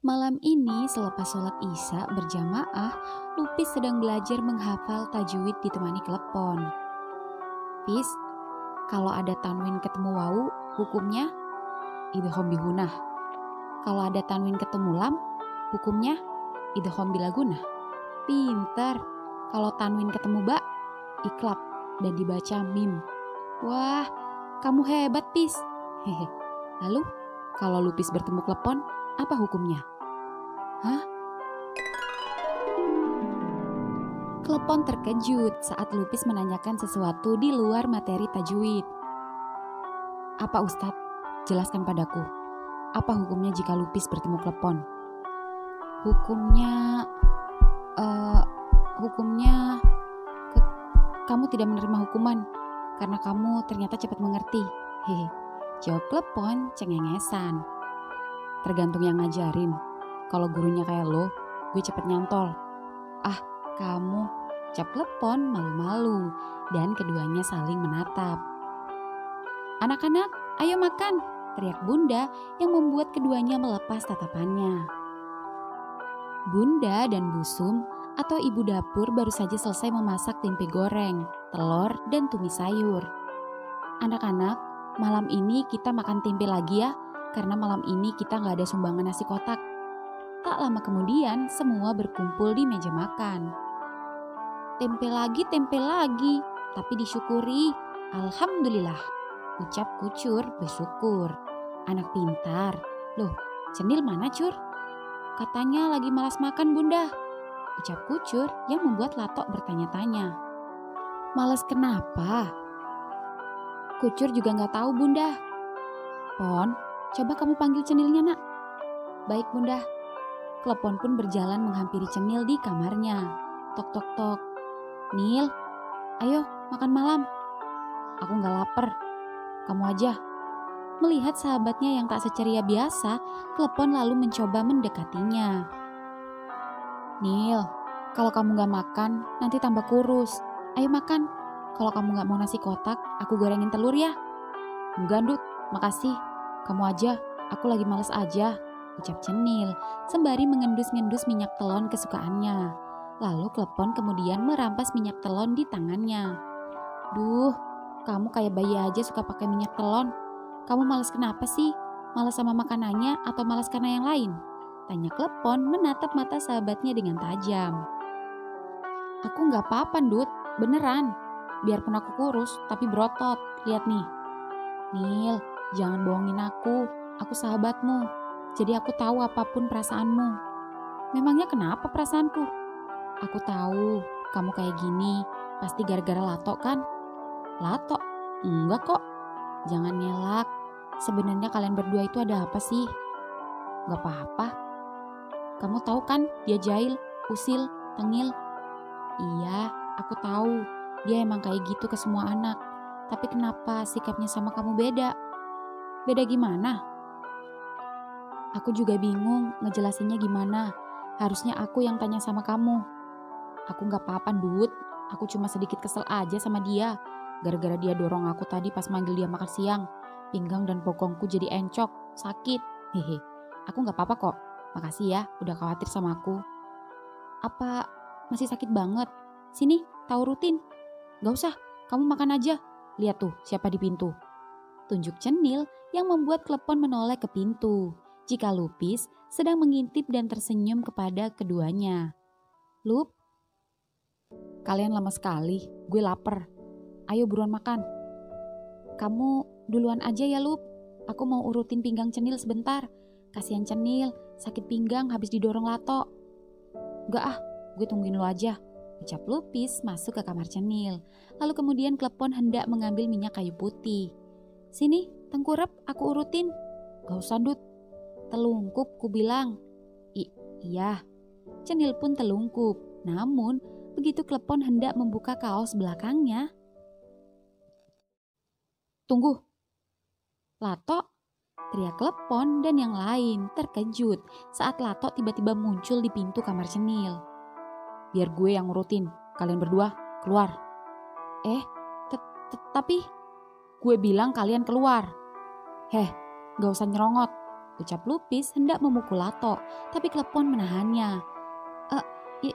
Malam ini selepas sholat isya berjamaah, Lupis sedang belajar menghafal tajwid ditemani klepon. Pis, kalau ada tanwin ketemu wawu, hukumnya idgham bihunah. Kalau ada tanwin ketemu lam, hukumnya idgham bilagunah. Pinter. Kalau tanwin ketemu ba, iklab dan dibaca mim. Wah, kamu hebat, Pis. Hehe. Lalu, kalau Lupis bertemu klepon, apa hukumnya? Hah? Klepon terkejut saat Lupis menanyakan sesuatu di luar materi tajwid. Apa Ustadz? Jelaskan padaku. Apa hukumnya jika Lupis bertemu klepon? Hukumnya kamu tidak menerima hukuman karena kamu ternyata cepat mengerti. Hehe. Jawab klepon cengengesan. Tergantung yang ngajarin. Kalau gurunya kayak lo, gue cepet nyantol. Ah, kamu. Cap klepon malu-malu dan keduanya saling menatap. Anak-anak, ayo makan, teriak Bunda yang membuat keduanya melepas tatapannya. Bunda dan Busum atau ibu dapur baru saja selesai memasak tempe goreng, telur, dan tumis sayur. Anak-anak, malam ini kita makan tempe lagi ya, karena malam ini kita gak ada sumbangan nasi kotak. Tak lama kemudian semua berkumpul di meja makan. Tempe lagi, tapi disyukuri. Alhamdulillah, ucap Kucur bersyukur. Anak pintar. Loh, Cenil mana Cur? Katanya lagi malas makan Bunda, ucap Kucur yang membuat Latok bertanya-tanya. Malas kenapa? Kucur juga gak tahu Bunda. Pon, coba kamu panggil Cenilnya nak. Baik Bunda. Klepon pun berjalan menghampiri Cenil di kamarnya. Tok tok tok. Nil, ayo makan malam. Aku gak lapar. Kamu aja. Melihat sahabatnya yang tak seceria biasa, Klepon lalu mencoba mendekatinya. Nil, kalau kamu gak makan, nanti tambah kurus. Ayo makan. Kalau kamu gak mau nasi kotak, aku gorengin telur ya. Enggak, Dut. Makasih. Kamu aja. Aku lagi males aja, ucap Cenil sembari mengendus-ngendus minyak telon kesukaannya. Lalu Klepon kemudian merampas minyak telon di tangannya. Duh, kamu kayak bayi aja suka pakai minyak telon. Kamu males kenapa sih? Males sama makanannya atau males karena yang lain? Tanya Klepon menatap mata sahabatnya dengan tajam. Aku gak apa-apa, Dut. Beneran. Biarpun aku kurus, tapi berotot. Lihat nih. Nil, jangan bohongin aku. Aku sahabatmu. Jadi aku tahu apapun perasaanmu. Memangnya kenapa perasaanku? Aku tahu kamu kayak gini pasti gara-gara Latok kan? Latok? Enggak kok. Jangan ngelak. Sebenarnya kalian berdua itu ada apa sih? Gak apa-apa. Kamu tahu kan dia jahil, usil, tengil? Iya, aku tahu. Dia emang kayak gitu ke semua anak. Tapi kenapa sikapnya sama kamu beda? Beda gimana? Aku juga bingung ngejelasinnya gimana. Harusnya aku yang tanya sama kamu. Aku gak apa-apa, Dut. Aku cuma sedikit kesel aja sama dia. Gara-gara dia dorong aku tadi pas manggil dia makan siang. Pinggang dan bokongku jadi encok, sakit. Hehe. Aku gak apa-apa kok. Makasih ya udah khawatir sama aku. Apa masih sakit banget? Sini, tahu rutin. Gak usah, kamu makan aja. Lihat tuh siapa di pintu. Tunjuk Cenil yang membuat Klepon menoleh ke pintu. Jika Lupis sedang mengintip dan tersenyum kepada keduanya. Lup, kalian lama sekali, gue lapar. Ayo buruan makan. Kamu duluan aja ya Lup, aku mau urutin pinggang Cenil sebentar. Kasihan Cenil, sakit pinggang habis didorong Lato. Gak ah, gue tungguin lo aja, ucap Lupis masuk ke kamar Cenil. Lalu kemudian Klepon hendak mengambil minyak kayu putih. Sini, tengkurap, aku urutin. Gak usah Dut. Telungkup ku bilang. Iya. Cenil pun telungkup. Namun begitu Klepon hendak membuka kaos belakangnya. Tunggu. Lato, teriak Klepon dan yang lain terkejut saat Lato tiba-tiba muncul di pintu kamar Cenil. Biar gue yang ngurutin. Kalian berdua keluar. Tapi gue bilang kalian keluar. Heh, gak usah nyerongot. ucap Lupis hendak memukul Lato, tapi Klepon menahannya. Ya,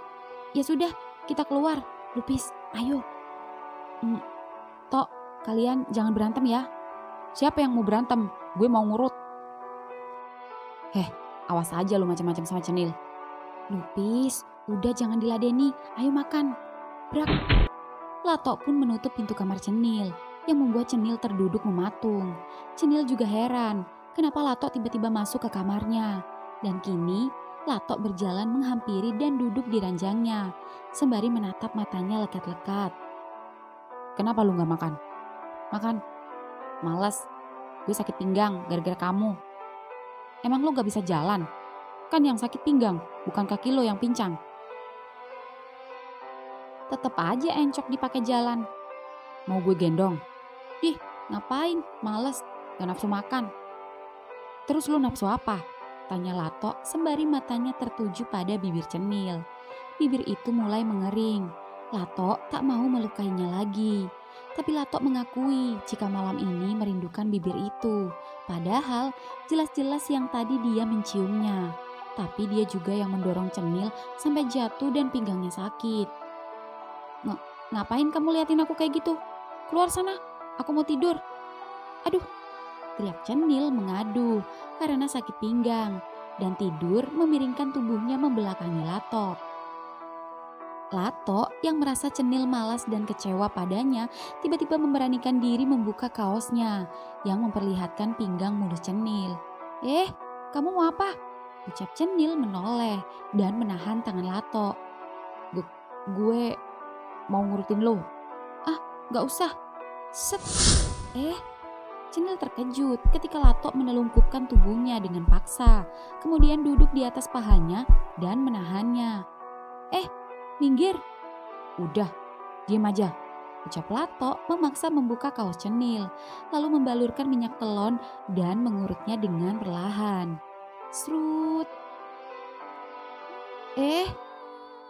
ya sudah, kita keluar. Lupis, ayo. Tok, kalian jangan berantem ya. Siapa yang mau berantem? Gue mau ngurut. Awas aja lu macam-macam sama Cenil. Lupis, udah jangan diladeni, ayo makan. Brak. Lato pun menutup pintu kamar Cenil, yang membuat Cenil terduduk mematung. Cenil juga heran, kenapa Lato tiba-tiba masuk ke kamarnya. Dan kini, Lato berjalan menghampiri dan duduk di ranjangnya, sembari menatap matanya lekat-lekat. Kenapa lu gak makan? Makan. Males, gue sakit pinggang gara-gara kamu. Emang lo gak bisa jalan? Kan yang sakit pinggang, bukan kaki lo yang pincang. Tetep aja encok dipakai jalan. Mau gue gendong? Ih, ngapain? Males, gak nafsu makan. Terus lo nafsu apa? Tanya Lato sembari matanya tertuju pada bibir Cenil. Bibir itu mulai mengering. Lato tak mau melukainya lagi. Tapi Lato mengakui jika malam ini merindukan bibir itu. Padahal jelas-jelas yang tadi dia menciumnya. Tapi dia juga yang mendorong Cenil sampai jatuh dan pinggangnya sakit. Ngapain kamu liatin aku kayak gitu? Keluar sana, aku mau tidur. Aduh, teriak Cenil mengadu karena sakit pinggang. Dan tidur memiringkan tubuhnya membelakangi Lato. Lato yang merasa Cenil malas dan kecewa padanya tiba-tiba memberanikan diri membuka kaosnya yang memperlihatkan pinggang mulus Cenil. Kamu mau apa? Ucap Cenil menoleh dan menahan tangan Lato. Gue mau ngurutin lo. Gak usah. Set. Cenil terkejut ketika Lato menelungkupkan tubuhnya dengan paksa, kemudian duduk di atas pahanya dan menahannya. Minggir. Udah, diam aja. Ucap Lato memaksa membuka kaos Cenil, lalu membalurkan minyak telon dan mengurutnya dengan perlahan. Srut.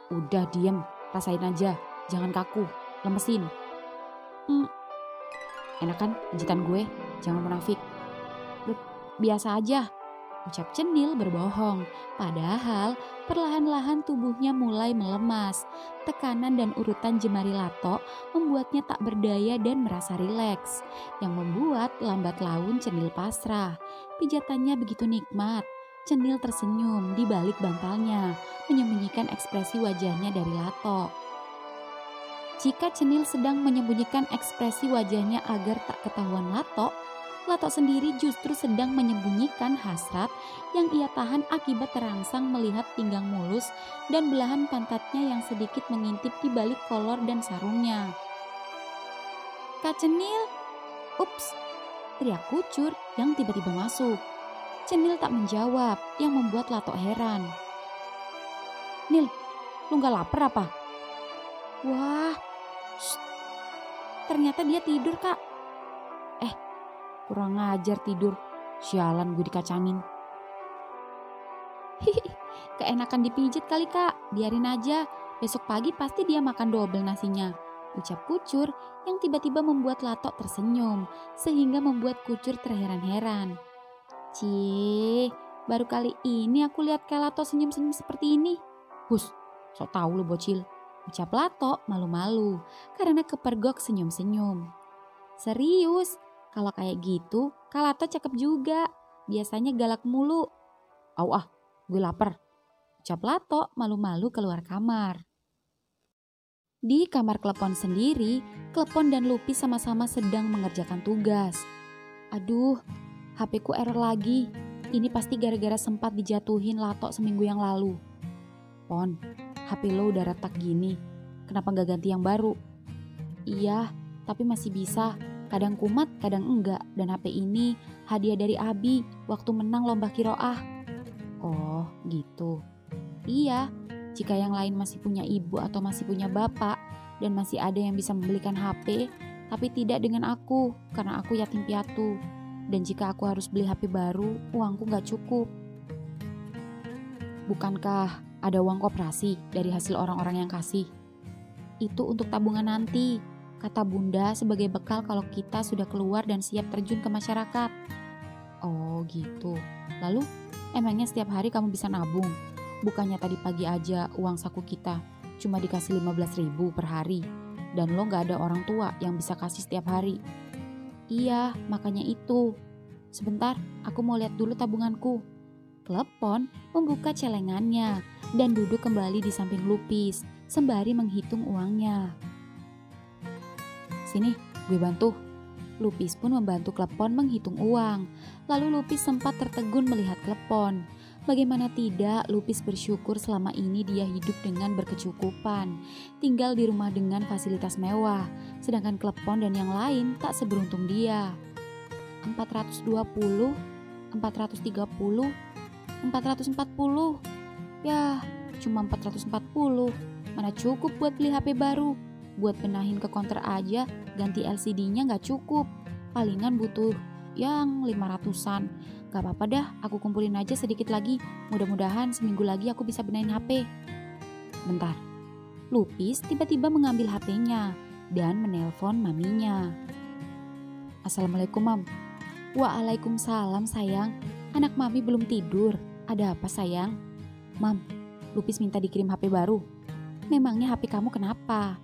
Udah diem, rasain aja. Jangan kaku, lemesin. Enak kan pijitan gue? Jangan munafik. Biasa aja. Ucap Cenil berbohong, padahal perlahan-lahan tubuhnya mulai melemas. Tekanan dan urutan jemari Lato membuatnya tak berdaya dan merasa rileks, yang membuat lambat laun Cenil pasrah. Pijatannya begitu nikmat. Cenil tersenyum di balik bantalnya, menyembunyikan ekspresi wajahnya dari Lato. Jika Cenil sedang menyembunyikan ekspresi wajahnya agar tak ketahuan Lato sendiri justru sedang menyembunyikan hasrat yang ia tahan akibat terangsang melihat pinggang mulus dan belahan pantatnya yang sedikit mengintip di balik kolor dan sarungnya. Kak Cenil, ups, teriak Kucur yang tiba-tiba masuk. Cenil tak menjawab, yang membuat Lato heran. Nil, lu gak lapar apa? Wah, ternyata dia tidur kak. Kurang ngajar tidur, sialan gue dikacangin. Keenakan dipijit kali kak, biarin aja. Besok pagi pasti dia makan double nasinya. Ucap Kucur yang tiba-tiba membuat Lato tersenyum, sehingga membuat Kucur terheran-heran. Cie, baru kali ini aku lihat Kak Lato senyum-senyum seperti ini. Hus, sok tahu lu bocil. Ucap Lato malu-malu karena kepergok senyum-senyum. Serius? Kalau kayak gitu, Kak Lato cakep juga. Biasanya galak mulu. Gue lapar. Ucap Lato malu-malu keluar kamar. Di kamar Klepon sendiri, Klepon dan Lupis sama-sama sedang mengerjakan tugas. Aduh, HP ku error lagi. Ini pasti gara-gara sempat dijatuhin Lato seminggu yang lalu. Pon, HP lo udah retak gini. Kenapa gak ganti yang baru? Iya, tapi masih bisa. Kadang kumat, kadang enggak. Dan HP ini hadiah dari Abi waktu menang lomba kiroah. Oh, gitu. Iya, jika yang lain masih punya ibu atau masih punya bapak dan masih ada yang bisa membelikan HP, tapi tidak dengan aku karena aku yatim piatu. Dan jika aku harus beli HP baru, uangku gak cukup. Bukankah ada uang koperasi dari hasil orang-orang yang kasih? Itu untuk tabungan nanti. Kata bunda sebagai bekal kalau kita sudah keluar dan siap terjun ke masyarakat. Oh Oh gitu. Lalu emangnya setiap hari kamu bisa nabung? Bukannya tadi pagi aja uang saku kita cuma dikasih 15.000 per hari. Dan lo gak ada orang tua yang bisa kasih setiap hari. Iya, makanya itu. Sebentar, aku mau lihat dulu tabunganku. Klepon membuka celengannya dan duduk kembali di samping Lupis sembari menghitung uangnya. Sini, gue bantu. Lupis pun membantu Klepon menghitung uang. Lalu Lupis sempat tertegun melihat Klepon. Bagaimana tidak, Lupis bersyukur selama ini dia hidup dengan berkecukupan, tinggal di rumah dengan fasilitas mewah, sedangkan Klepon dan yang lain tak seberuntung dia. 420, 430, 440. Ya, cuma 440. Mana cukup buat beli HP baru. Buat benahin ke counter aja, ganti LCD-nya gak cukup. Palingan butuh yang 500-an. Gak apa-apa dah, aku kumpulin aja sedikit lagi. Mudah-mudahan seminggu lagi aku bisa benahin HP. Bentar, Lupis tiba-tiba mengambil HP-nya dan menelpon maminya. Assalamualaikum, Mam. Waalaikumsalam, sayang. Anak mami belum tidur. Ada apa, sayang? Mam, Lupis minta dikirim HP baru. Memangnya HP kamu kenapa?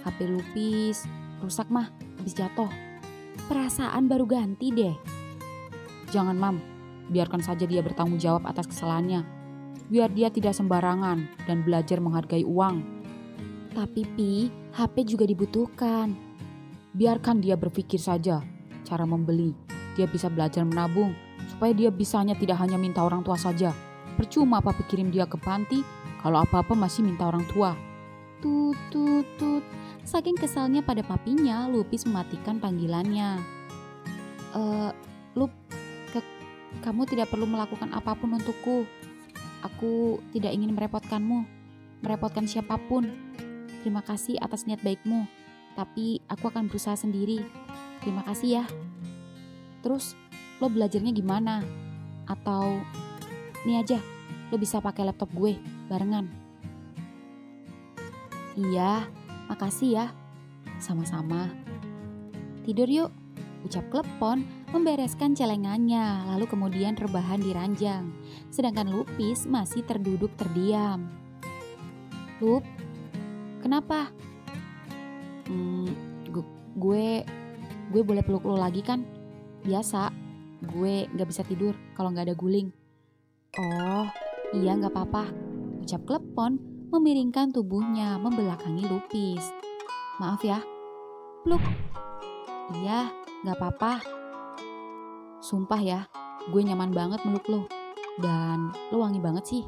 HP Lupis rusak, Mah. Habis jatuh. Perasaan baru ganti deh. Jangan, Mam. Biarkan saja dia bertanggung jawab atas kesalahannya. Biar dia tidak sembarangan dan belajar menghargai uang. Tapi Pi, HP juga dibutuhkan. Biarkan dia berpikir saja cara membeli. Dia bisa belajar menabung supaya dia bisanya tidak hanya minta orang tua saja. Percuma papa kirim dia ke panti kalau apa-apa masih minta orang tua. Tut tut tut. Saking kesalnya pada papinya, Lupis mematikan panggilannya. Lup, kamu tidak perlu melakukan apapun untukku. Aku tidak ingin merepotkanmu, merepotkan siapapun. Terima kasih atas niat baikmu, tapi aku akan berusaha sendiri. Terima kasih ya. Terus, lo belajarnya gimana? Atau, nih aja, lo bisa pakai laptop gue, barengan. Iya, makasih ya. Sama-sama. Tidur yuk, ucap Klepon membereskan celengannya, lalu kemudian rebahan di ranjang. Sedangkan Lupis masih terduduk terdiam. Lup, kenapa? Gue boleh peluk lo lagi kan? Biasa, gue gak bisa tidur kalau gak ada guling. Oh, iya gak apa-apa, ucap Klepon memiringkan tubuhnya membelakangi Lupis. Maaf ya, peluk. Iya, gak apa-apa. Sumpah ya, gue nyaman banget meluk lo. Dan lo wangi banget sih.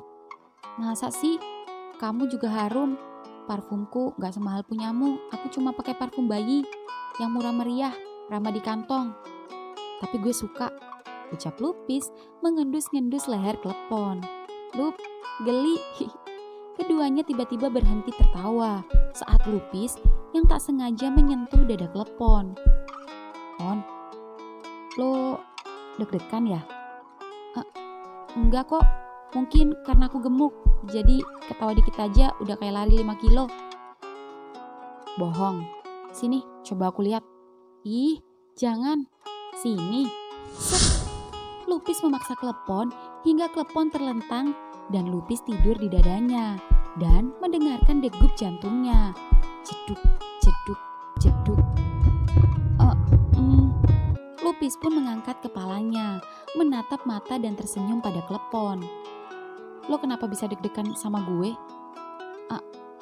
Masa sih? Kamu juga harum. Parfumku gak semahal punyamu. Aku cuma pakai parfum bayi yang murah meriah, ramah di kantong. Tapi gue suka, ucap Lupis mengendus-ngendus leher Klepon. Lup, geli. Keduanya tiba-tiba berhenti tertawa saat Lupis yang tak sengaja menyentuh dada Klepon. On, lo deg-degan ya? Enggak kok, mungkin karena aku gemuk, jadi ketawa dikit aja udah kayak lari 5 kilo. Bohong, sini coba aku lihat. Ih, jangan, sini. Set. Lupis memaksa Klepon hingga Klepon terlentang dan Lupis tidur di dadanya dan mendengarkan degup jantungnya. Jeduk, jeduk, jeduk. Lupis pun mengangkat kepalanya, menatap mata dan tersenyum pada Klepon. Lo kenapa bisa deg-degan sama gue?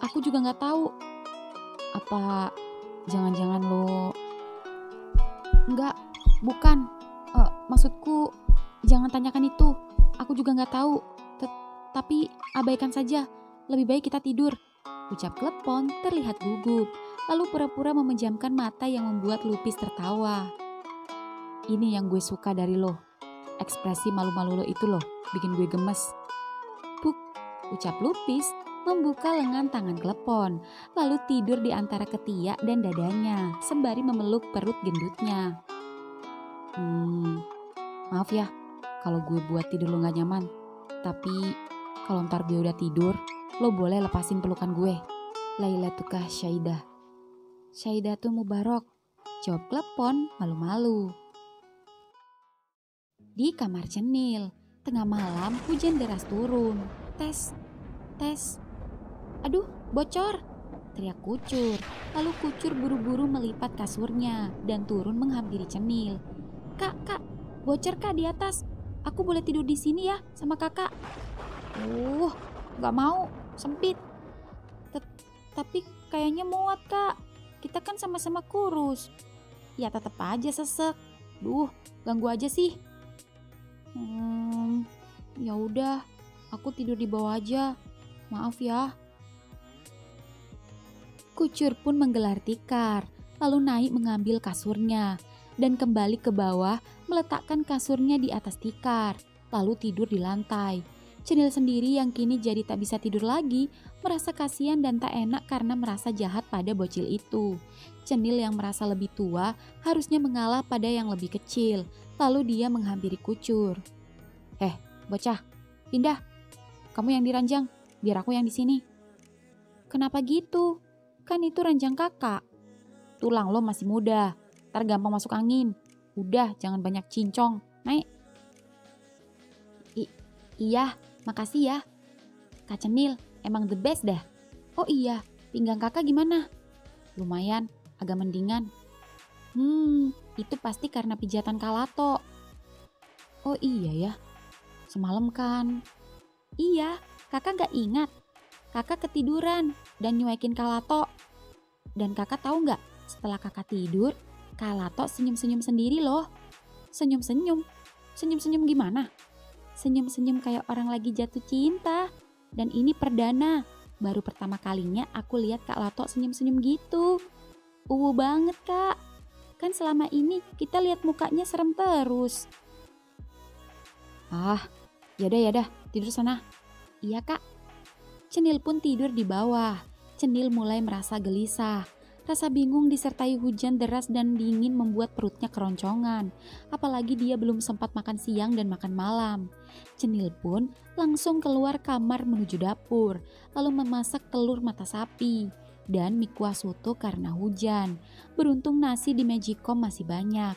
Aku juga gak tahu. Apa jangan-jangan lo... Enggak, bukan. Maksudku jangan tanyakan itu. Aku juga gak tahu. Tapi abaikan saja. Lebih baik kita tidur, ucap Klepon terlihat gugup, lalu pura-pura memejamkan mata yang membuat Lupis tertawa. Ini yang gue suka dari lo. Ekspresi malu-malu lo itu loh, bikin gue gemes. Puk, ucap Lupis membuka lengan tangan Klepon, lalu tidur di antara ketiak dan dadanya, sembari memeluk perut gendutnya. Maaf ya, kalau gue buat tidur lo gak nyaman. Tapi, kalau ntar gue udah tidur, lo boleh lepasin pelukan gue. Lailatukah Syaidah. Syaidatul Mubarak, jawab Klepon malu-malu. Di kamar Cenil, tengah malam hujan deras turun. Tes, tes. Aduh, bocor! Teriak Kucur. Lalu Kucur buru-buru melipat kasurnya dan turun menghampiri Cenil. Kak, bocor kak di atas. Aku boleh tidur di sini ya sama kakak? Gak mau, sempit. Tapi kayaknya muat kak. Kita kan sama-sama kurus. Ya tetap aja sesek. Ganggu aja sih. Ya udah, aku tidur di bawah aja. Maaf ya. Kucur pun menggelar tikar, lalu naik mengambil kasurnya dan kembali ke bawah meletakkan kasurnya di atas tikar, lalu tidur di lantai. Cenil sendiri yang kini jadi tak bisa tidur lagi, merasa kasihan dan tak enak karena merasa jahat pada bocil itu. Cenil yang merasa lebih tua harusnya mengalah pada yang lebih kecil, lalu dia menghampiri Kucur. Bocah, pindah. Kamu yang di ranjang, biar aku yang di sini. Kenapa gitu? Kan itu ranjang kakak. Tulang lo masih muda, ntar gampang masuk angin. Udah, jangan banyak cincong, naik. Iya, makasih ya. Kak Cenil, emang the best dah. Oh iya, pinggang kakak gimana? Lumayan, agak mendingan. Itu pasti karena pijatan Kalato. Oh iya ya, semalam kan. Iya, kakak gak ingat. Kakak ketiduran dan nyuekin Kalato. Dan kakak tahu nggak? Setelah kakak tidur, Kalato senyum-senyum sendiri loh. Senyum-senyum? Senyum-senyum gimana? Senyum-senyum kayak orang lagi jatuh cinta. Dan ini perdana. Baru pertama kalinya aku lihat Kalato senyum-senyum gitu. Banget kak. Kan selama ini kita lihat mukanya serem terus. Yaudah, tidur sana. Iya kak. Cenil pun tidur di bawah. Cenil mulai merasa gelisah. Rasa bingung disertai hujan deras dan dingin membuat perutnya keroncongan. Apalagi dia belum sempat makan siang dan makan malam. Cenil pun langsung keluar kamar menuju dapur, lalu memasak telur mata sapi dan mie kuah soto karena hujan. Beruntung nasi di Magicom masih banyak.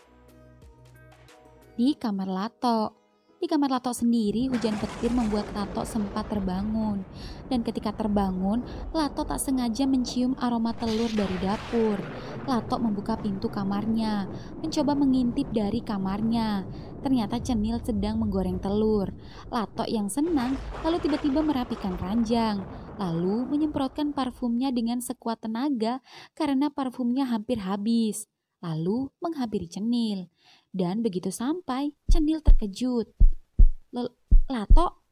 Di kamar Lato. Di kamar Lato sendiri, hujan petir membuat Lato sempat terbangun. Dan ketika terbangun, Lato tak sengaja mencium aroma telur dari dapur. Lato membuka pintu kamarnya, mencoba mengintip dari kamarnya. Ternyata Cenil sedang menggoreng telur. Lato yang senang, lalu tiba-tiba merapikan ranjang. Lalu menyemprotkan parfumnya dengan sekuat tenaga karena parfumnya hampir habis. Lalu menghampiri Cenil. Dan begitu sampai, Cenil terkejut. Lato,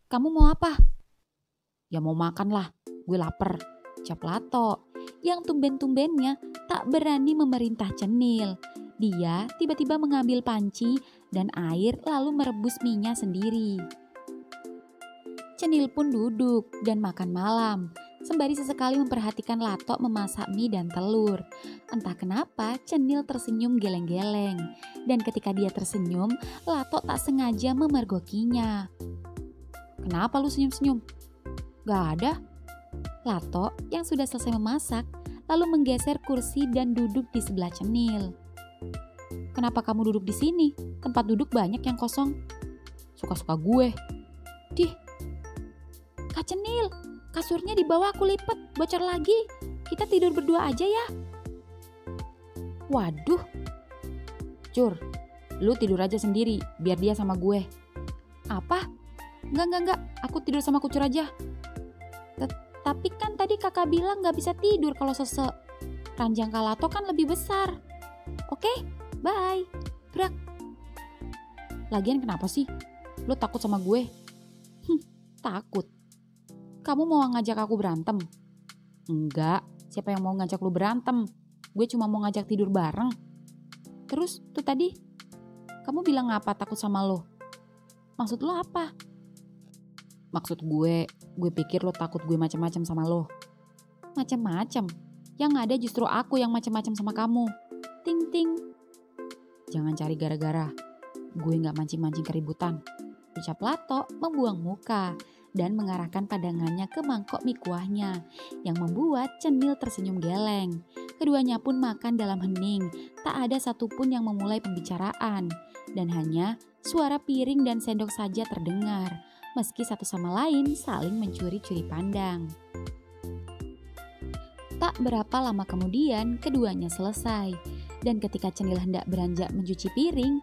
kamu mau apa? Ya mau makan lah, gue lapar. Ucap Lato, yang tumben-tumbennya tak berani memerintah Cenil. Dia tiba-tiba mengambil panci dan air lalu merebus mie-nya sendiri. Cenil pun duduk dan makan malam, sembari sesekali memperhatikan Lato memasak mie dan telur. Entah kenapa Cenil tersenyum geleng-geleng. Dan ketika dia tersenyum, Lato tak sengaja memergokinya. Kenapa lu senyum-senyum? Gak ada. Lato yang sudah selesai memasak, lalu menggeser kursi dan duduk di sebelah Cenil. Kenapa kamu duduk di sini? Tempat duduk banyak yang kosong. Suka-suka gue. Kak Cenil, kasurnya di bawah aku lipat, bocor lagi. Kita tidur berdua aja ya. Waduh. Cur, lu tidur aja sendiri, biar dia sama gue. Apa? Enggak, aku tidur sama Kucur aja. Tapi kan tadi kakak bilang gak bisa tidur kalau sesek. Ranjang Kalato kan lebih besar. Oke, bye. Brak. Lagian kenapa sih? Lu takut sama gue? Takut. Kamu mau ngajak aku berantem? Enggak, siapa yang mau ngajak lu berantem? Gue cuma mau ngajak tidur bareng. Terus tuh tadi, kamu bilang apa takut sama lo? Maksud lo apa? Maksud gue pikir lo takut gue macam-macam sama lo. Macam-macam? Yang ada justru aku yang macam-macam sama kamu. Ting ting. Jangan cari gara-gara. Gue gak mancing-mancing keributan. Ucap Lato membuang muka dan mengarahkan pandangannya ke mangkok mie kuahnya yang membuat Cenil tersenyum geleng. Keduanya pun makan dalam hening, tak ada satupun yang memulai pembicaraan. dan hanya suara piring dan sendok saja terdengar, meski satu sama lain saling mencuri-curi pandang. Tak berapa lama kemudian keduanya selesai, dan ketika Cenil hendak beranjak mencuci piring,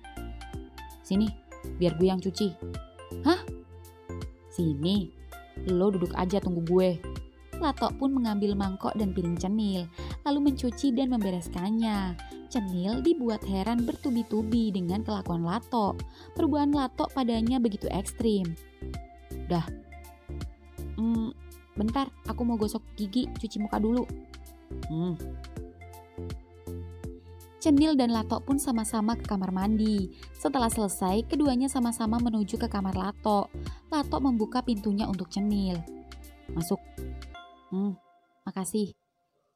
"Sini, biar gue yang cuci." "Hah? Sini, lo duduk aja tunggu gue." Latok pun mengambil mangkok dan piring Cenil, lalu mencuci dan membereskannya. Cenil dibuat heran bertubi-tubi dengan kelakuan Latok. Perubahan Latok padanya begitu ekstrim. "Dah, bentar, aku mau gosok gigi, cuci muka dulu." Cenil dan Latok pun sama-sama ke kamar mandi. Setelah selesai, keduanya sama-sama menuju ke kamar Latok. Latok membuka pintunya untuk Cenil. "Masuk." Makasih."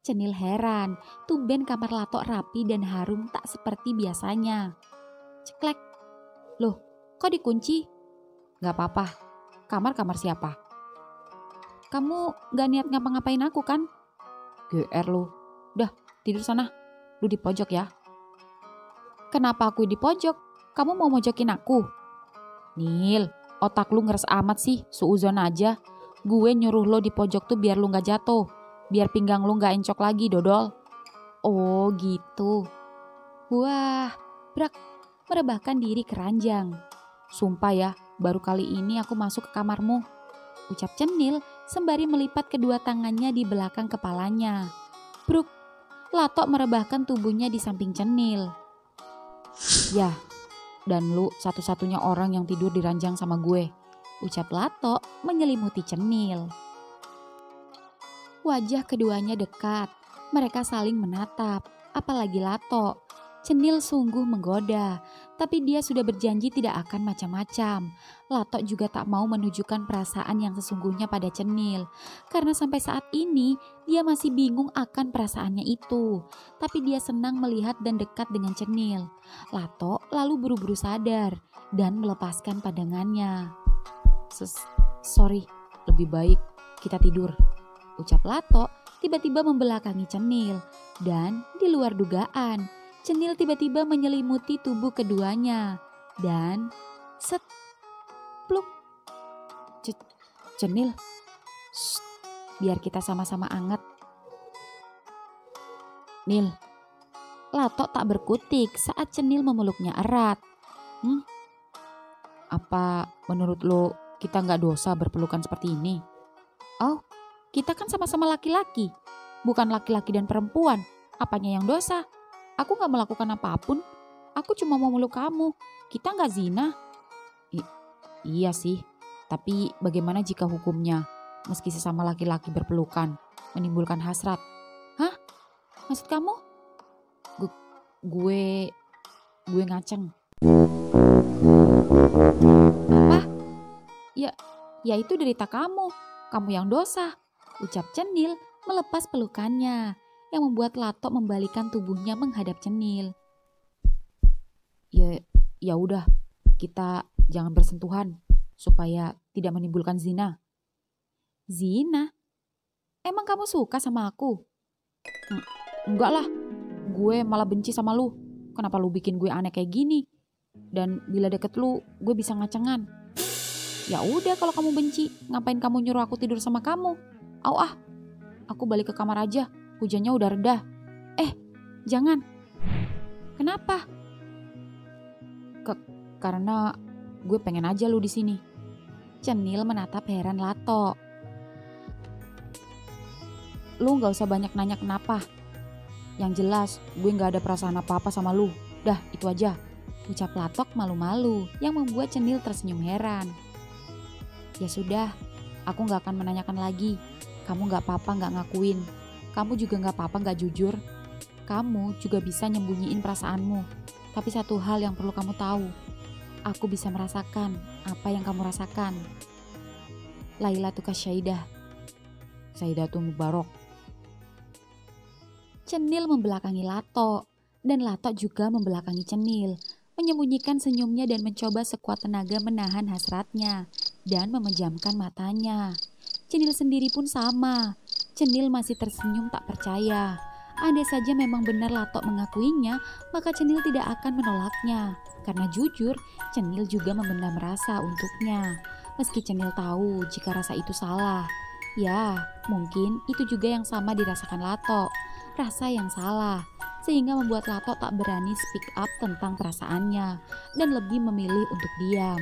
Cenil heran, tumben kamar Latok rapi dan harum tak seperti biasanya. Ceklek. "Loh, kok dikunci?" "Gak apa-apa, kamar siapa?" "Kamu gak niat ngapa-ngapain aku kan?" "GR lu, udah tidur sana, lu di pojok ya." "Kenapa aku di pojok? Kamu mau mojokin aku?" "Nil, otak lu ngeres amat sih, suuzon aja. Gue nyuruh lo di pojok tuh biar lu gak jatuh, biar pinggang lu gak encok lagi, dodol." "Oh gitu." Wah, brak, merebahkan diri keranjang. "Sumpah ya, baru kali ini aku masuk ke kamarmu," ucap Cenil sembari melipat kedua tangannya di belakang kepalanya. Bruk, Latok merebahkan tubuhnya di samping Cenil. "Ya, dan lu satu-satunya orang yang tidur di ranjang sama gue," ucap Latok menyelimuti Cenil. Wajah keduanya dekat, mereka saling menatap, apalagi Latok. Cenil sungguh menggoda, tapi dia sudah berjanji tidak akan macam-macam. Latok juga tak mau menunjukkan perasaan yang sesungguhnya pada Cenil, karena sampai saat ini dia masih bingung akan perasaannya itu. Tapi dia senang melihat dan dekat dengan Cenil. Latok lalu buru-buru sadar dan melepaskan pandangannya. Sorry, lebih baik kita tidur," ucap Latok tiba-tiba membelakangi Cenil. Dan di luar dugaan, Cenil tiba-tiba menyelimuti tubuh keduanya. Dan set, pluk. "Cenil, shh, biar kita sama-sama anget." "Nil." Latok tak berkutik saat Cenil memeluknya erat. "Apa menurut lo kita gak dosa berpelukan seperti ini?" "Oh, kita kan sama-sama laki-laki, bukan laki-laki dan perempuan. Apanya yang dosa? Aku gak melakukan apapun. Aku cuma mau meluk kamu. Kita gak zina." Iya sih, tapi bagaimana jika hukumnya, meski sesama laki-laki berpelukan, menimbulkan hasrat?" "Hah? Maksud kamu?" Gue ngaceng." "Apa?" Ya itu derita kamu yang dosa," ucap Cenil melepas pelukannya, yang membuat Latok membalikan tubuhnya menghadap Cenil. Ya udah, kita jangan bersentuhan supaya tidak menimbulkan zina." "Zina? Emang kamu suka sama aku?" Enggak lah, gue malah benci sama lu. Kenapa lu bikin gue aneh kayak gini? Dan bila deket lu, gue bisa ngacengan." "Ya udah kalau kamu benci, ngapain kamu nyuruh aku tidur sama kamu? Aku balik ke kamar aja, hujannya udah reda." Jangan." "Kenapa?" Karena gue pengen aja lu di sini." Cenil menatap heran Latok. "Lu gak usah banyak nanya kenapa. Yang jelas gue gak ada perasaan apa-apa sama lu. Dah, itu aja," ucap Latok malu-malu, yang membuat Cenil tersenyum heran. "Ya sudah, aku gak akan menanyakan lagi. Kamu gak apa-apa gak ngakuin. Kamu juga gak apa-apa gak jujur. Kamu juga bisa nyembunyiin perasaanmu. Tapi satu hal yang perlu kamu tahu. Aku bisa merasakan apa yang kamu rasakan. Lailatuka Syaidah. Syaidatul Mubarok." Cenil membelakangi Latok, dan Latok juga membelakangi Cenil, menyembunyikan senyumnya dan mencoba sekuat tenaga menahan hasratnya dan memejamkan matanya. Cenil sendiri pun sama. Cenil masih tersenyum tak percaya. Andai saja memang benar Lato mengakuinya, maka Cenil tidak akan menolaknya. Karena jujur, Cenil juga memendam rasa untuknya. Meski Cenil tahu jika rasa itu salah. Ya, mungkin itu juga yang sama dirasakan Lato. Rasa yang salah, sehingga membuat Lato tak berani speak up tentang perasaannya dan lebih memilih untuk diam.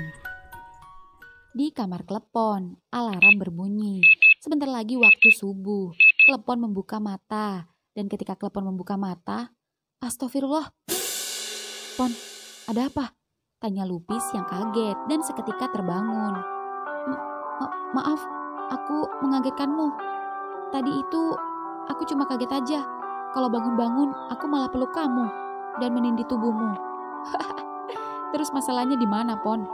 Di kamar klepon, alarm berbunyi. Sebentar lagi waktu subuh. Klepon membuka mata. Dan ketika klepon membuka mata, astagfirullah. Pon, ada apa? Tanya Lupis yang kaget dan seketika terbangun. Maaf, aku mengagetkanmu. Tadi itu aku cuma kaget aja. Kalau bangun-bangun aku malah peluk kamu dan menindih tubuhmu. Terus masalahnya di mana, Pon?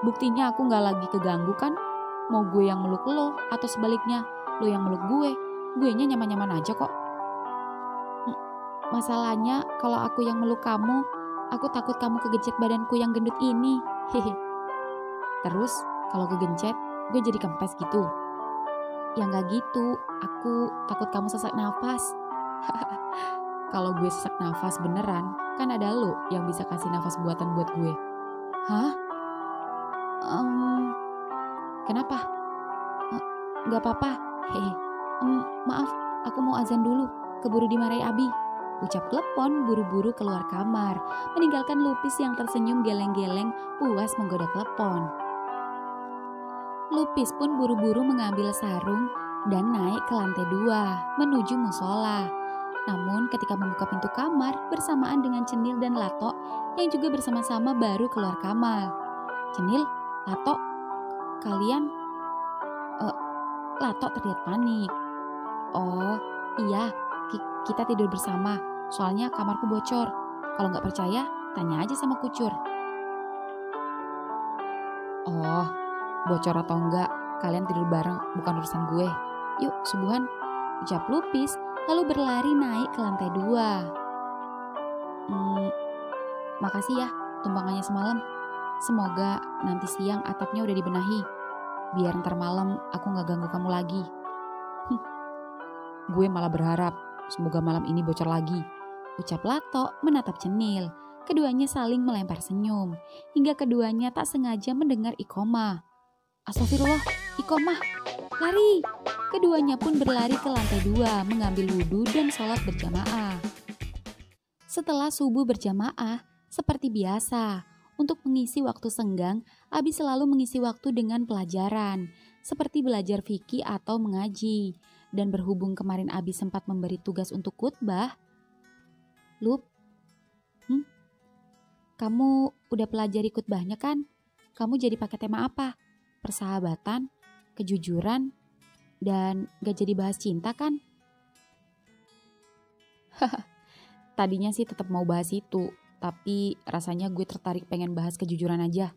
Buktinya aku gak lagi keganggu kan? Mau gue yang meluk lo atau sebaliknya lo yang meluk gue? Guenya nyaman-nyaman aja kok. Masalahnya kalau aku yang meluk kamu, aku takut kamu kegencet badanku yang gendut ini. Hehe. Terus kalau kegencet, gue jadi kempes gitu. Ya gak gitu, aku takut kamu sesak nafas. Kalau gue sesak nafas beneran, kan ada lo yang bisa kasih nafas buatan buat gue. Hah? Kenapa? Gak apa-apa. Hehe. Maaf, aku mau azan dulu. Keburu dimarahi Abi. Ucap Klepon buru-buru keluar kamar, meninggalkan Lupis yang tersenyum geleng-geleng puas menggoda Klepon. Lupis pun buru-buru mengambil sarung dan naik ke lantai 2 menuju musola. Namun ketika membuka pintu kamar bersamaan dengan Cenil dan Lato yang juga bersama-sama baru keluar kamar. Cenil, Lato, kalian? Lato terlihat panik. Oh iya, kita tidur bersama. Soalnya kamarku bocor. Kalau nggak percaya, tanya aja sama Kucur. Oh, bocor atau enggak, kalian tidur bareng, bukan urusan gue. Yuk, subuhan, ucap Lupis, lalu berlari naik ke lantai 2. Makasih ya tumpangannya semalam. Semoga nanti siang atapnya udah dibenahi. Biar ntar malam aku nggak ganggu kamu lagi. Gue malah berharap semoga malam ini bocor lagi. Ucap Lato menatap Cenil. Keduanya saling melempar senyum. Hingga keduanya tak sengaja mendengar iqomah. Astagfirullah, iqomah, lari. Keduanya pun berlari ke lantai 2 mengambil wudhu dan sholat berjamaah. Setelah subuh berjamaah, seperti biasa, untuk mengisi waktu senggang, Abi selalu mengisi waktu dengan pelajaran, seperti belajar fikih atau mengaji. Dan berhubung kemarin Abi sempat memberi tugas untuk khutbah, Lup, kamu udah pelajari khutbahnya kan? Kamu jadi pakai tema apa? Persahabatan, kejujuran, dan gak jadi bahas cinta kan? Tadinya sih tetap mau bahas itu, tapi rasanya gue tertarik pengen bahas kejujuran aja.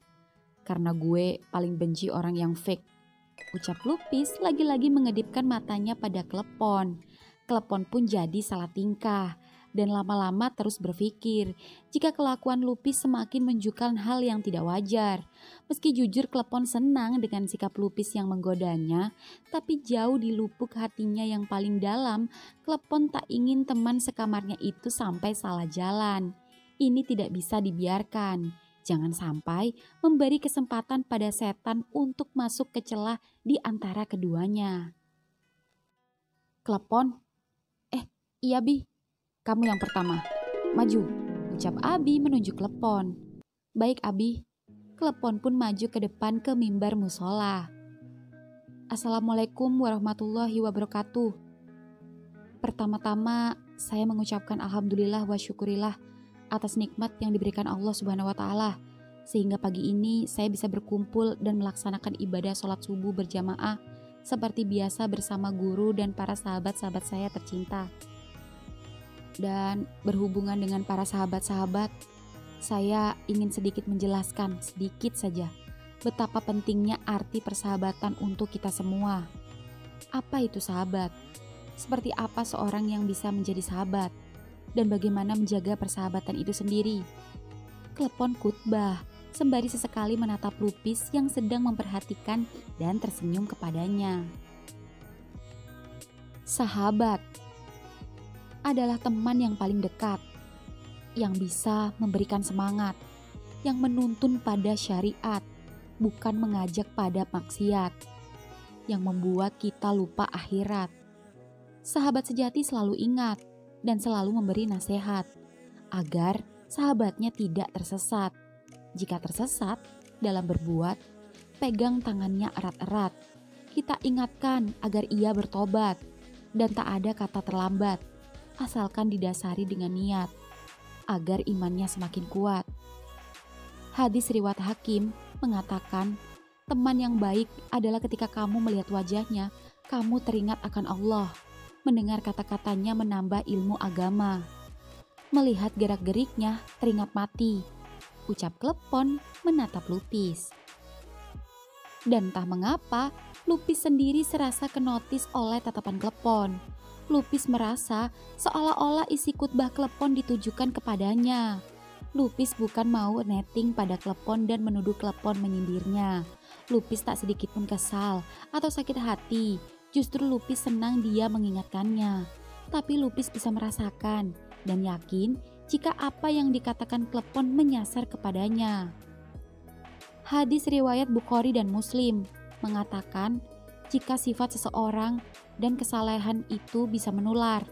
Karena gue paling benci orang yang fake. Ucap Lupis lagi-lagi mengedipkan matanya pada Klepon. Klepon pun jadi salah tingkah. Dan lama-lama terus berpikir jika kelakuan Lupis semakin menunjukkan hal yang tidak wajar. Meski jujur Klepon senang dengan sikap Lupis yang menggodanya, tapi jauh di lubuk hatinya yang paling dalam, Klepon tak ingin teman sekamarnya itu sampai salah jalan. Ini tidak bisa dibiarkan. Jangan sampai memberi kesempatan pada setan untuk masuk ke celah di antara keduanya. Klepon, iya Bi. Kamu yang pertama, maju, ucap Abi menunjuk Klepon. Baik Abi. Klepon pun maju ke depan ke mimbar musola. Assalamualaikum warahmatullahi wabarakatuh. Pertama-tama saya mengucapkan alhamdulillah wa syukurillah atas nikmat yang diberikan Allah Subhanahu wa Ta'ala, sehingga pagi ini saya bisa berkumpul dan melaksanakan ibadah sholat subuh berjamaah seperti biasa bersama guru dan para sahabat-sahabat saya tercinta. Dan berhubungan dengan para sahabat-sahabat, saya ingin sedikit menjelaskan, sedikit saja, betapa pentingnya arti persahabatan untuk kita semua. Apa itu sahabat? Seperti apa seorang yang bisa menjadi sahabat? Dan bagaimana menjaga persahabatan itu sendiri? Klepon khutbah, sembari sesekali menatap Lupis yang sedang memperhatikan dan tersenyum kepadanya. Sahabat. adalah teman yang paling dekat, yang bisa memberikan semangat, yang menuntun pada syariat, bukan mengajak pada maksiat, yang membuat kita lupa akhirat. Sahabat sejati selalu ingat dan selalu memberi nasihat agar sahabatnya tidak tersesat. Jika tersesat dalam berbuat, pegang tangannya erat-erat. Kita ingatkan agar ia bertobat dan tak ada kata terlambat, asalkan didasari dengan niat agar imannya semakin kuat. Hadis riwayat Hakim mengatakan, teman yang baik adalah ketika kamu melihat wajahnya, kamu teringat akan Allah. Mendengar kata-katanya menambah ilmu agama. Melihat gerak-geriknya teringat mati. Ucap klepon menatap Lupis. Dan entah mengapa, Lupis sendiri serasa kenotis oleh tatapan klepon. Lupis merasa seolah-olah isi khutbah klepon ditujukan kepadanya. Lupis bukan mau netting pada klepon dan menuduh klepon menyindirnya. Lupis tak sedikit pun kesal atau sakit hati. Justru Lupis senang dia mengingatkannya. Tapi Lupis bisa merasakan dan yakin jika apa yang dikatakan klepon menyasar kepadanya. Hadis riwayat Bukhari dan Muslim mengatakan jika sifat seseorang dan kesalehan itu bisa menular,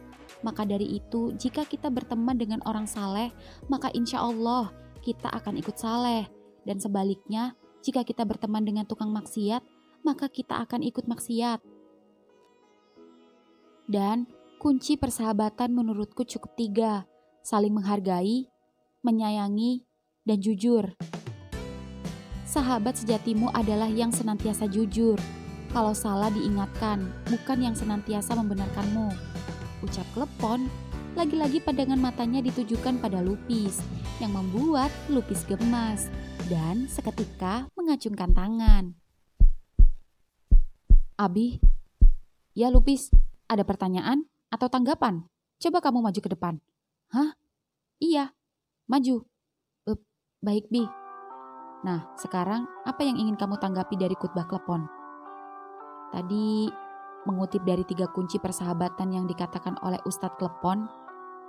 maka dari itu jika kita berteman dengan orang saleh, maka insya Allah kita akan ikut saleh. Dan sebaliknya, jika kita berteman dengan tukang maksiat, maka kita akan ikut maksiat. Dan kunci persahabatan menurutku cukup 3, saling menghargai, menyayangi, dan jujur. Sahabat sejatimu adalah yang senantiasa jujur. Kalau salah diingatkan, bukan yang senantiasa membenarkanmu. Ucap klepon, lagi-lagi pandangan matanya ditujukan pada Lupis, yang membuat Lupis gemas dan seketika mengacungkan tangan. Abi, ya Lupis, ada pertanyaan atau tanggapan? Coba kamu maju ke depan. Hah? Iya, maju. Baik Bi. Nah, sekarang apa yang ingin kamu tanggapi dari khutbah klepon? Tadi mengutip dari 3 kunci persahabatan yang dikatakan oleh Ustadz Klepon,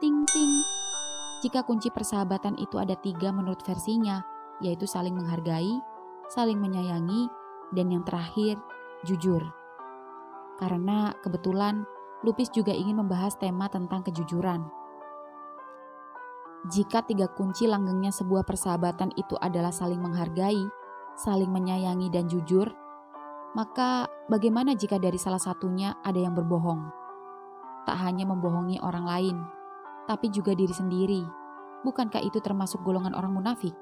ting ting. Jika kunci persahabatan itu ada 3 menurut versinya, yaitu saling menghargai, saling menyayangi, dan yang terakhir, jujur. Karena kebetulan Lupis juga ingin membahas tema tentang kejujuran. Jika 3 kunci langgengnya sebuah persahabatan itu adalah saling menghargai, saling menyayangi, dan jujur, maka bagaimana jika dari salah satunya ada yang berbohong? Tak hanya membohongi orang lain, tapi juga diri sendiri. Bukankah itu termasuk golongan orang munafik?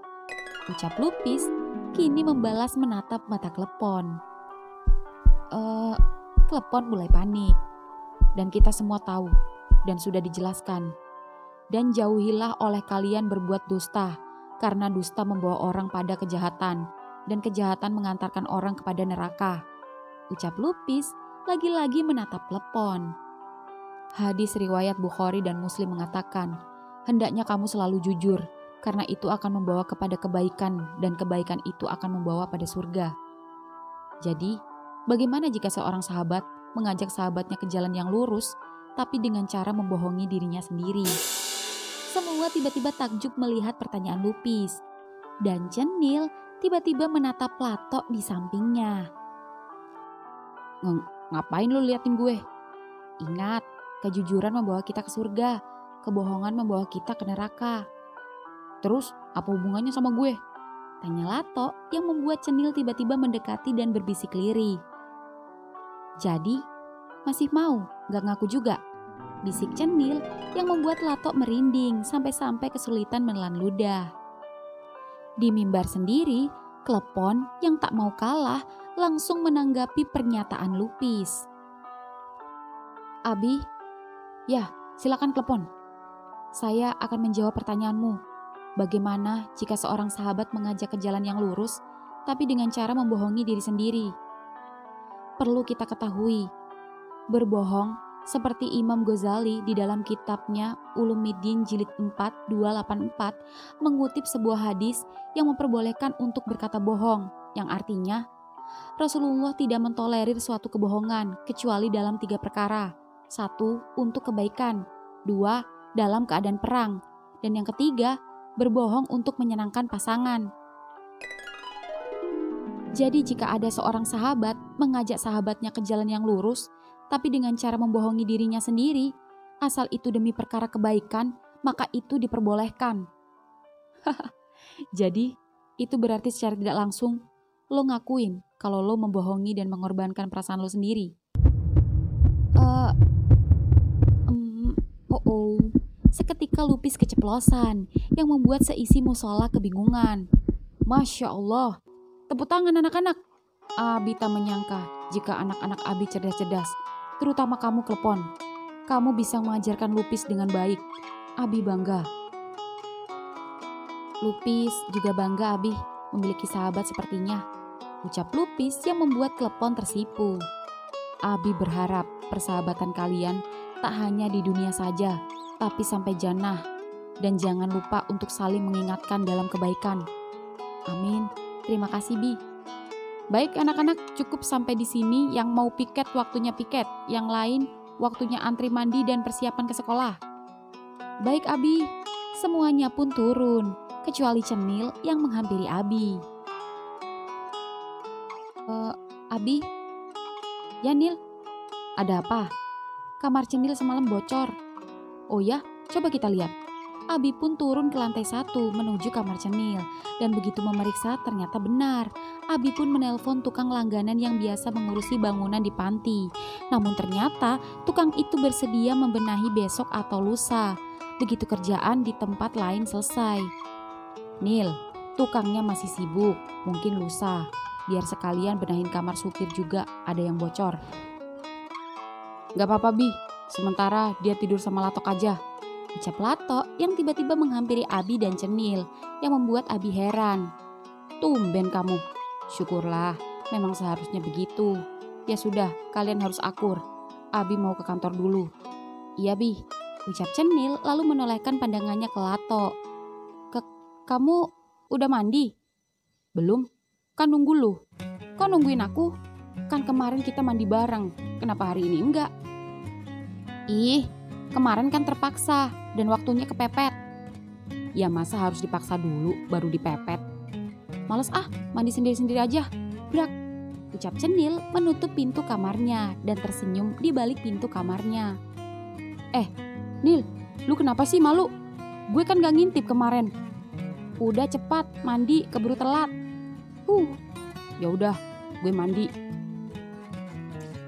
Ucap Lupis, kini membalas menatap mata Klepon. Klepon mulai panik. Dan kita semua tahu, dan sudah dijelaskan. Dan jauhilah oleh kalian berbuat dusta, karena dusta membawa orang pada kejahatan, dan kejahatan mengantarkan orang kepada neraka. Ucap Lupis, lagi-lagi menatap Klepon. Hadis riwayat Bukhari dan Muslim mengatakan, hendaknya kamu selalu jujur, karena itu akan membawa kepada kebaikan, dan kebaikan itu akan membawa pada surga. Jadi, bagaimana jika seorang sahabat mengajak sahabatnya ke jalan yang lurus, tapi dengan cara membohongi dirinya sendiri? Semua tiba-tiba takjub melihat pertanyaan Lupis. Dan Cenil tiba-tiba menatap Lato di sampingnya. Ngapain lu liatin gue? Ingat, kejujuran membawa kita ke surga, kebohongan membawa kita ke neraka. Terus, apa hubungannya sama gue? Tanya Lato yang membuat Cenil tiba-tiba mendekati dan berbisik lirih. Jadi, masih mau gak ngaku juga? Bisik Cenil yang membuat Lato merinding sampai-sampai kesulitan menelan ludah. Di mimbar sendiri, Klepon yang tak mau kalah langsung menanggapi pernyataan Lupis. Abi, ya silakan Klepon. Saya akan menjawab pertanyaanmu. Bagaimana jika seorang sahabat mengajak ke jalan yang lurus, tapi dengan cara membohongi diri sendiri? Perlu kita ketahui, berbohong seperti Imam Ghazali di dalam kitabnya Ulumuddin Jilid 4 284 mengutip sebuah hadis yang memperbolehkan untuk berkata bohong, yang artinya Rasulullah tidak mentolerir suatu kebohongan kecuali dalam 3 perkara. 1. Untuk kebaikan. 2. Dalam keadaan perang. Dan yang ketiga, berbohong untuk menyenangkan pasangan. Jadi jika ada seorang sahabat mengajak sahabatnya ke jalan yang lurus, tapi dengan cara membohongi dirinya sendiri, asal itu demi perkara kebaikan, maka itu diperbolehkan. Jadi, itu berarti secara tidak langsung, lo ngakuin kalau lo membohongi dan mengorbankan perasaan lo sendiri. Seketika Lupis keceplosan yang membuat seisi musola kebingungan. Masya Allah, tepuk tangan anak-anak. Abi tak menyangka jika anak-anak Abi cerdas-cerdas, terutama kamu Klepon. Kamu bisa mengajarkan Lupis dengan baik. Abi bangga. Lupis juga bangga Abi memiliki sahabat sepertinya, ucap Lupis yang membuat Klepon tersipu. Abi berharap persahabatan kalian tak hanya di dunia saja, tapi sampai jannah. Dan jangan lupa untuk saling mengingatkan dalam kebaikan. Amin. Terima kasih Bi. Baik anak-anak, cukup sampai di sini. Yang mau piket waktunya piket, yang lain waktunya antri mandi dan persiapan ke sekolah. Baik Abi. Semuanya pun turun, kecuali Cenil yang menghampiri Abi. Abi? Ya Nil, ada apa? Kamar Cenil semalam bocor. Oh ya, coba kita lihat. Abi pun turun ke lantai 1 menuju kamar Cenil. Dan begitu memeriksa ternyata benar. Abi pun menelpon tukang langganan yang biasa mengurusi bangunan di panti. Namun ternyata tukang itu bersedia membenahi besok atau lusa. Begitu kerjaan di tempat lain selesai. Nil, tukangnya masih sibuk, mungkin lusa. Biar sekalian benahin kamar supir juga, ada yang bocor. Gak apa-apa Bi, sementara dia tidur sama Latok aja, ucap Latok yang tiba-tiba menghampiri Abi dan Cenil yang membuat Abi heran. Tumben kamu. Syukurlah, memang seharusnya begitu. Ya sudah, kalian harus akur. Abi mau ke kantor dulu. Iya Bi, ucap Cenil lalu menolehkan pandangannya ke Latok. Kamu udah mandi? Belum, kan nunggu lu. Kok nungguin aku? Kan kemarin kita mandi bareng, kenapa hari ini enggak? Ih, kemarin kan terpaksa dan waktunya kepepet. Ya masa harus dipaksa dulu baru dipepet? Males mandi sendiri-sendiri aja. Brak, ucap Cenil menutup pintu kamarnya dan tersenyum di balik pintu kamarnya. Nil, lu kenapa sih malu? Gue kan gak ngintip kemarin. Udah cepat mandi, keburu telat. Ya udah, gue mandi.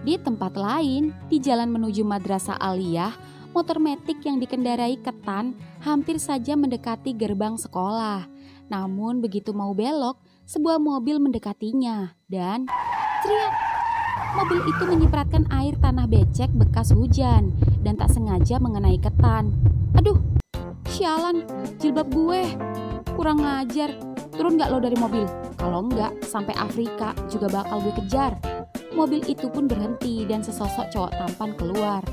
Di tempat lain, di jalan menuju Madrasah Aliyah, motor metik yang dikendarai Ketan hampir saja mendekati gerbang sekolah. Namun begitu mau belok, sebuah mobil mendekatinya dan teriak. Mobil itu menyipratkan air tanah becek bekas hujan dan tak sengaja mengenai Ketan. Aduh, sialan, jilbab gue. Kurang ngajar. Turun gak lo dari mobil? Kalau enggak, sampai Afrika juga bakal gue kejar. Mobil itu pun berhenti dan sesosok cowok tampan keluar.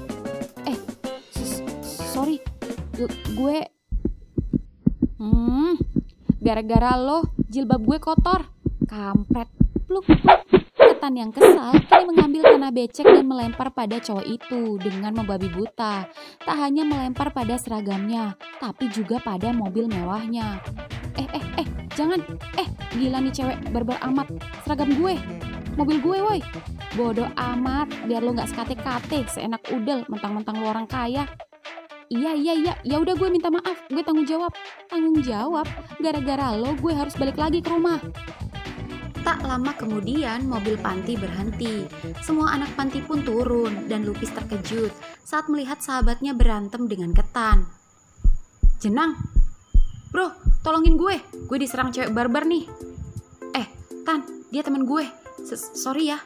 Sorry, gue... gara-gara lo, jilbab gue kotor. Kampret, pluk. Ketan yang kesal kini mengambil tanah becek dan melempar pada cowok itu dengan membabi buta. Tak hanya melempar pada seragamnya, tapi juga pada mobil mewahnya. Jangan, gila nih cewek barbar amat. Seragam gue, mobil gue woi. Bodoh amat, biar lo gak sekate-kate, seenak udel, mentang-mentang lo orang kaya. Iya, ya udah gue minta maaf, gue tanggung jawab. Tanggung jawab? Gara-gara lo gue harus balik lagi ke rumah. Tak lama kemudian mobil panti berhenti. Semua anak panti pun turun dan Lupis terkejut saat melihat sahabatnya berantem dengan Ketan. Jenang, bro, tolongin gue diserang cewek barbar nih. Tan, dia temen gue. Sorry ya.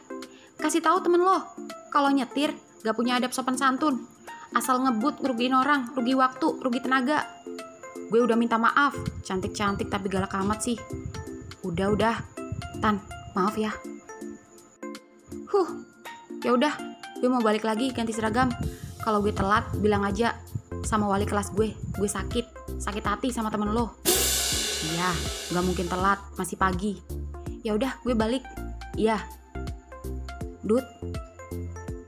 Kasih tahu temen lo, kalau nyetir gak punya adab sopan santun. Asal ngebut ngerugiin orang, rugi waktu, rugi tenaga. Gue udah minta maaf, cantik-cantik tapi galak amat sih. Udah, Tan, maaf ya. Ya udah, gue mau balik lagi ganti seragam. Kalau gue telat, bilang aja sama wali kelas gue sakit hati sama temen lo. Iya, gak mungkin telat, masih pagi. Ya udah, gue balik. Iya. Dut,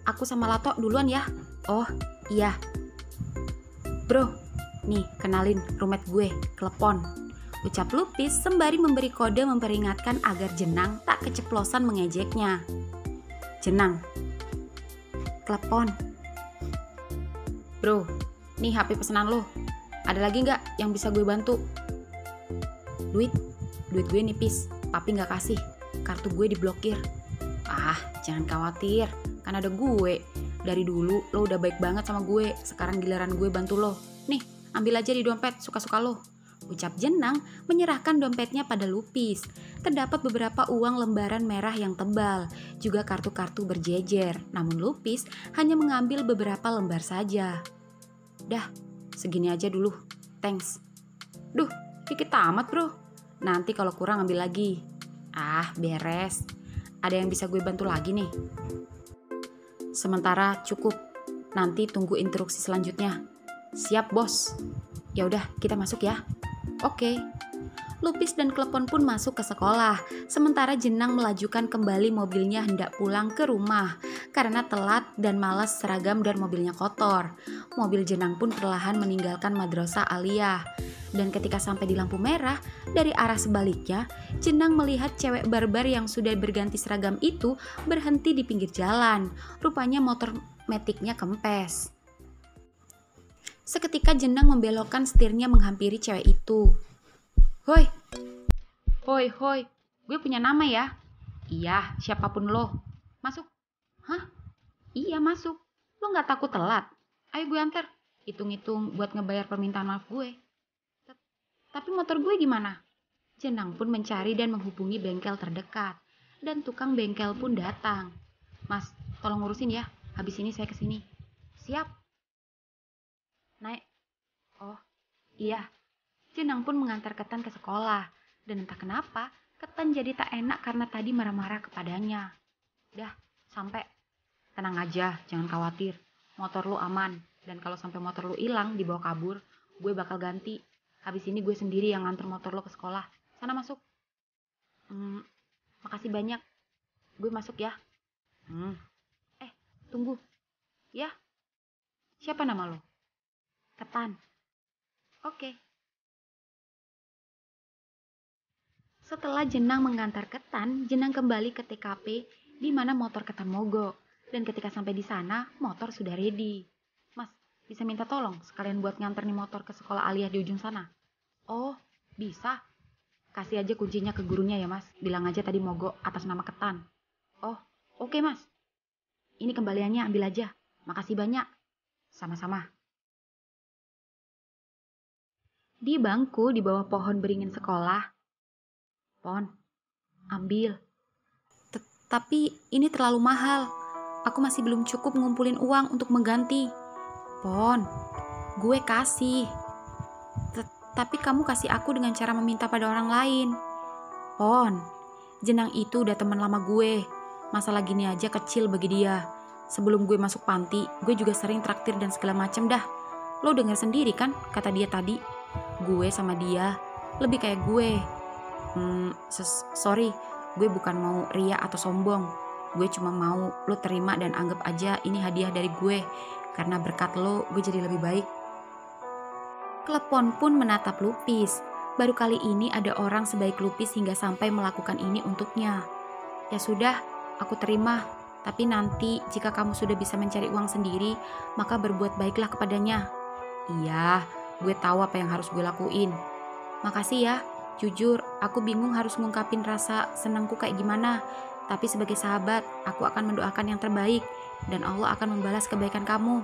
aku sama Lato duluan ya. Oh, iya. Bro, nih kenalin roommate gue, Klepon. Ucap Lupis sembari memberi kode memperingatkan agar Jenang tak keceplosan mengejeknya. Jenang. Klepon. Bro, nih HP pesanan lo. Ada lagi nggak yang bisa gue bantu? Duit gue nipis, papi nggak kasih. Kartu gue diblokir. Ah, jangan khawatir, kan ada gue. Dari dulu lo udah baik banget sama gue, sekarang giliran gue bantu lo. Nih, ambil aja di dompet, suka-suka lo. Ucap Jenang menyerahkan dompetnya pada Lupis. Terdapat beberapa uang lembaran merah yang tebal, juga kartu-kartu berjejer. Namun Lupis hanya mengambil beberapa lembar saja. Dah, segini aja dulu, thanks. Duh, dikit amat bro. Nanti kalau kurang ambil lagi. Ah, beres. Ada yang bisa gue bantu lagi nih? Sementara cukup. Nanti tunggu instruksi selanjutnya. Siap, bos. Ya udah, kita masuk ya. Oke. Lupis dan Klepon pun masuk ke sekolah. Sementara Jenang melajukan kembali mobilnya hendak pulang ke rumah karena telat dan malas seragam dan mobilnya kotor. Mobil Jenang pun perlahan meninggalkan Madrasah Aliyah. Dan ketika sampai di lampu merah, dari arah sebaliknya, Jenang melihat cewek barbar yang sudah berganti seragam itu berhenti di pinggir jalan. Rupanya motor metiknya kempes. Seketika Jenang membelokkan setirnya menghampiri cewek itu. Hoi, gue punya nama ya? Iya, siapapun lo. Masuk. Hah? Iya, masuk. Lo gak takut telat? Ayo gue antar. Hitung-hitung buat ngebayar permintaan maaf gue. Tapi motor gue gimana? Jenang pun mencari dan menghubungi bengkel terdekat. Dan tukang bengkel pun datang. Mas, tolong ngurusin ya. Habis ini saya kesini. Siap. Naik. Oh, iya. Jenang pun mengantar Ketan ke sekolah. Dan entah kenapa, Ketan jadi tak enak karena tadi marah-marah kepadanya. Dah, sampai. Tenang aja, jangan khawatir. Motor lu aman. Dan kalau sampai motor lu hilang, dibawa kabur, gue bakal ganti. Habis ini gue sendiri yang nganter motor lo ke sekolah. Sana masuk. Makasih banyak. Gue masuk ya. Tunggu. Ya. Siapa nama lo? Ketan. Oke. Setelah Jenang mengantar Ketan, Jenang kembali ke TKP di mana motor Ketan mogok. Dan ketika sampai di sana, motor sudah ready. Mas, bisa minta tolong sekalian buat nganter nih motor ke sekolah Aliyah di ujung sana? Oh, bisa. Kasih aja kuncinya ke gurunya ya mas. Bilang aja tadi mogok atas nama Ketan. Oh, oke mas. Ini kembaliannya ambil aja. Makasih banyak. Sama-sama. Di bangku di bawah pohon beringin sekolah. Pon, ambil. Tapi ini terlalu mahal. Aku masih belum cukup ngumpulin uang untuk mengganti. Pon, gue kasih. Tapi kamu kasih aku dengan cara meminta pada orang lain. Pon, Jenang itu udah teman lama gue. Masalah gini aja kecil bagi dia. Sebelum gue masuk panti, gue juga sering traktir dan segala macem dah. Lo denger sendiri kan kata dia tadi. Gue sama dia lebih kayak gue. Sorry, gue bukan mau ria atau sombong. Gue cuma mau lo terima dan anggap aja ini hadiah dari gue. Karena berkat lo, gue jadi lebih baik. Klepon pun menatap Lupis. Baru kali ini ada orang sebaik Lupis hingga sampai melakukan ini untuknya. Ya sudah, aku terima. Tapi nanti jika kamu sudah bisa mencari uang sendiri, maka berbuat baiklah kepadanya. Iya, gue tahu apa yang harus gue lakuin. Makasih ya, jujur aku bingung harus ngungkapin rasa senangku kayak gimana. Tapi sebagai sahabat, aku akan mendoakan yang terbaik. Dan Allah akan membalas kebaikan kamu.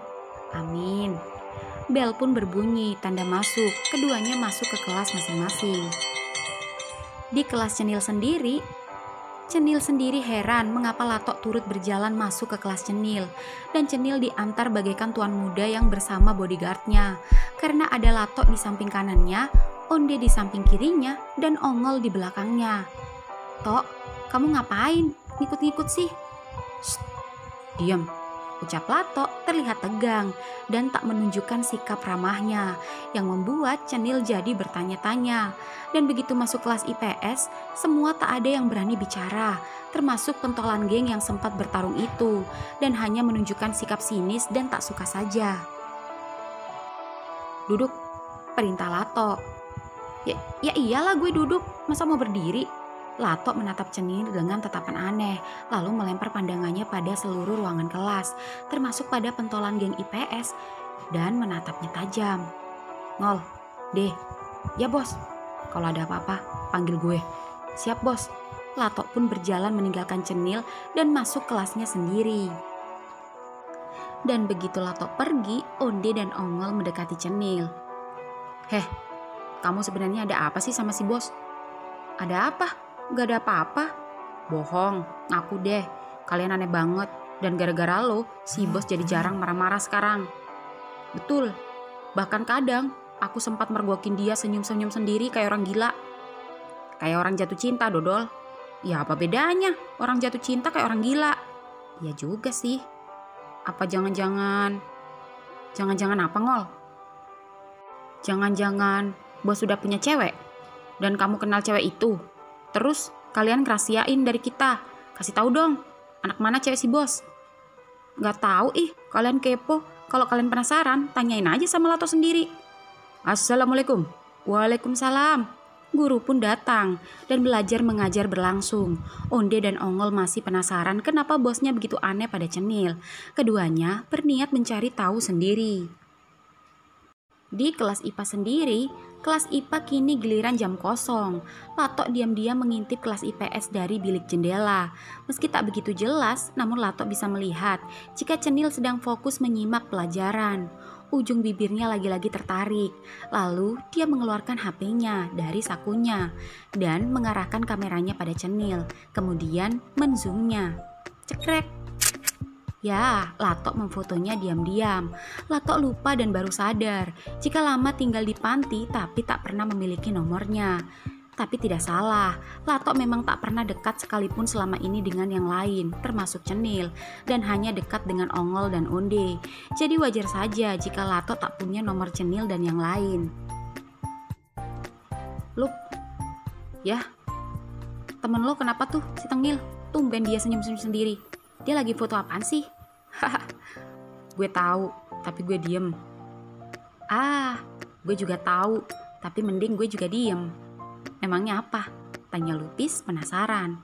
Amin. Bel pun berbunyi, tanda masuk. Keduanya masuk ke kelas masing-masing. Di kelas Cenil sendiri heran mengapa Latok turut berjalan masuk ke kelas Cenil. Dan Cenil diantar bagaikan tuan muda yang bersama bodyguardnya. Karena ada Latok di samping kanannya, Onde di samping kirinya, dan Ongol di belakangnya. Tok, kamu ngapain? Ngikut-ngikut sih? Shh, diam. Ucap Latok terlihat tegang dan tak menunjukkan sikap ramahnya yang membuat Cenil jadi bertanya-tanya. Dan begitu masuk kelas IPS, semua tak ada yang berani bicara, termasuk pentolan geng yang sempat bertarung itu, dan hanya menunjukkan sikap sinis dan tak suka saja. Duduk, perintah Lato. Ya iyalah gue duduk, masa mau berdiri? Lato menatap Cenil dengan tatapan aneh, lalu melempar pandangannya pada seluruh ruangan kelas, termasuk pada pentolan geng IPS, dan menatapnya tajam. Ngol, deh, ya bos, kalau ada apa-apa, panggil gue. Siap bos. Lato pun berjalan meninggalkan Cenil dan masuk kelasnya sendiri. Dan begitu Lato pergi, Onde dan Ongol mendekati Cenil. Heh, kamu sebenarnya ada apa sih sama si bos? Ada apa? Gak ada apa-apa. Bohong, ngaku deh. Kalian aneh banget. Dan gara-gara lo, si bos jadi jarang marah-marah sekarang. Betul. Bahkan kadang, aku sempat mergokin dia senyum-senyum sendiri kayak orang gila. Kayak orang jatuh cinta, Dodol. Ya apa bedanya? Orang jatuh cinta kayak orang gila. Ya juga sih. Apa jangan-jangan apa, Ngol? Jangan-jangan bos sudah punya cewek dan kamu kenal cewek itu. Terus kalian kerahasiain dari kita. Kasih tahu dong, anak mana cewek si bos? Gak tahu kalian kepo. Kalau kalian penasaran, tanyain aja sama Lato sendiri. Assalamualaikum. Waalaikumsalam. Guru pun datang dan belajar mengajar berlangsung. Onde dan Ongol masih penasaran kenapa bosnya begitu aneh pada Cenil. Keduanya berniat mencari tahu sendiri. Di kelas IPA sendiri, kelas IPA kini giliran jam kosong. Lato diam-diam mengintip kelas IPS dari bilik jendela. Meski tak begitu jelas, namun Lato bisa melihat jika Cenil sedang fokus menyimak pelajaran. Ujung bibirnya lagi-lagi tertarik. Lalu dia mengeluarkan HP-nya dari sakunya dan mengarahkan kameranya pada Cenil. Kemudian menzoomnya. Cekrek. Ya, Lato memfotonya diam-diam. Lato lupa dan baru sadar jika lama tinggal di panti tapi tak pernah memiliki nomornya. Tapi tidak salah, Lato memang tak pernah dekat sekalipun selama ini dengan yang lain, termasuk Cenil, dan hanya dekat dengan Ongol dan Onde. Jadi wajar saja jika Lato tak punya nomor Cenil dan yang lain. Lup, ya, temen lo kenapa tuh si Tengil? Tumben dia senyum-senyum sendiri. Dia lagi foto apaan sih? Haha, gue tahu, tapi gue diem. Gue juga tahu, tapi mending gue juga diem. Emangnya apa? Tanya Lupis penasaran.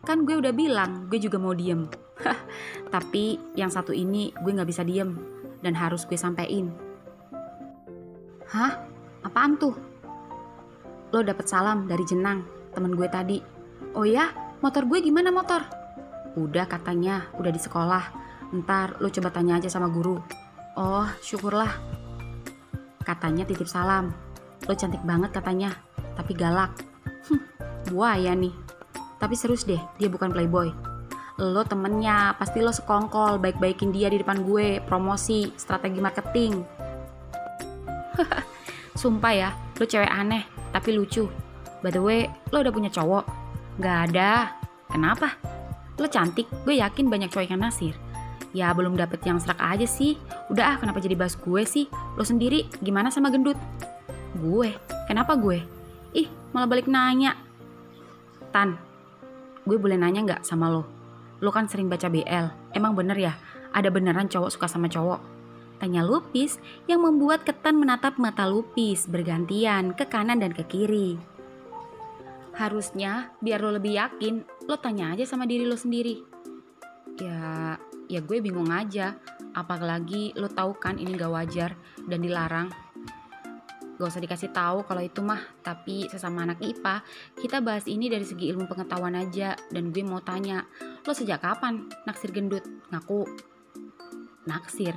Kan gue udah bilang gue juga mau diem. Tapi yang satu ini gue gak bisa diem dan harus gue sampein. Hah? Apaan tuh? Lo dapet salam dari Jenang, temen gue tadi. Oh ya? Motor gue gimana motor? Udah katanya, udah di sekolah. Ntar lo coba tanya aja sama guru. Oh, syukurlah. Katanya titip salam. Lo cantik banget katanya, tapi galak. Buaya nih. Tapi serius deh, dia bukan playboy. Lo temennya, pasti lo sekongkol baik-baikin dia di depan gue, promosi, strategi marketing. Sumpah ya, lo cewek aneh, tapi lucu. By the way, lo udah punya cowok? Gak ada. Kenapa? Lo cantik, gue yakin banyak cowok yang nasir. Ya belum dapet yang serak aja sih. Udah kenapa jadi bahas gue sih? Lo sendiri gimana sama gendut? Gue? Kenapa gue? Ih, malah balik nanya. Tan, gue boleh nanya gak sama lo? Lo kan sering baca BL, emang bener ya? Ada beneran cowok suka sama cowok? Tanya Lupis yang membuat Ketan menatap mata Lupis bergantian ke kanan dan ke kiri. Harusnya biar lo lebih yakin, lo tanya aja sama diri lo sendiri. Ya gue bingung aja, apalagi lo tahu kan ini gak wajar dan dilarang. Gak usah dikasih tahu kalau itu mah, tapi sesama anak IPA, kita bahas ini dari segi ilmu pengetahuan aja. Dan gue mau tanya, lo sejak kapan naksir gendut? Ngaku. Naksir?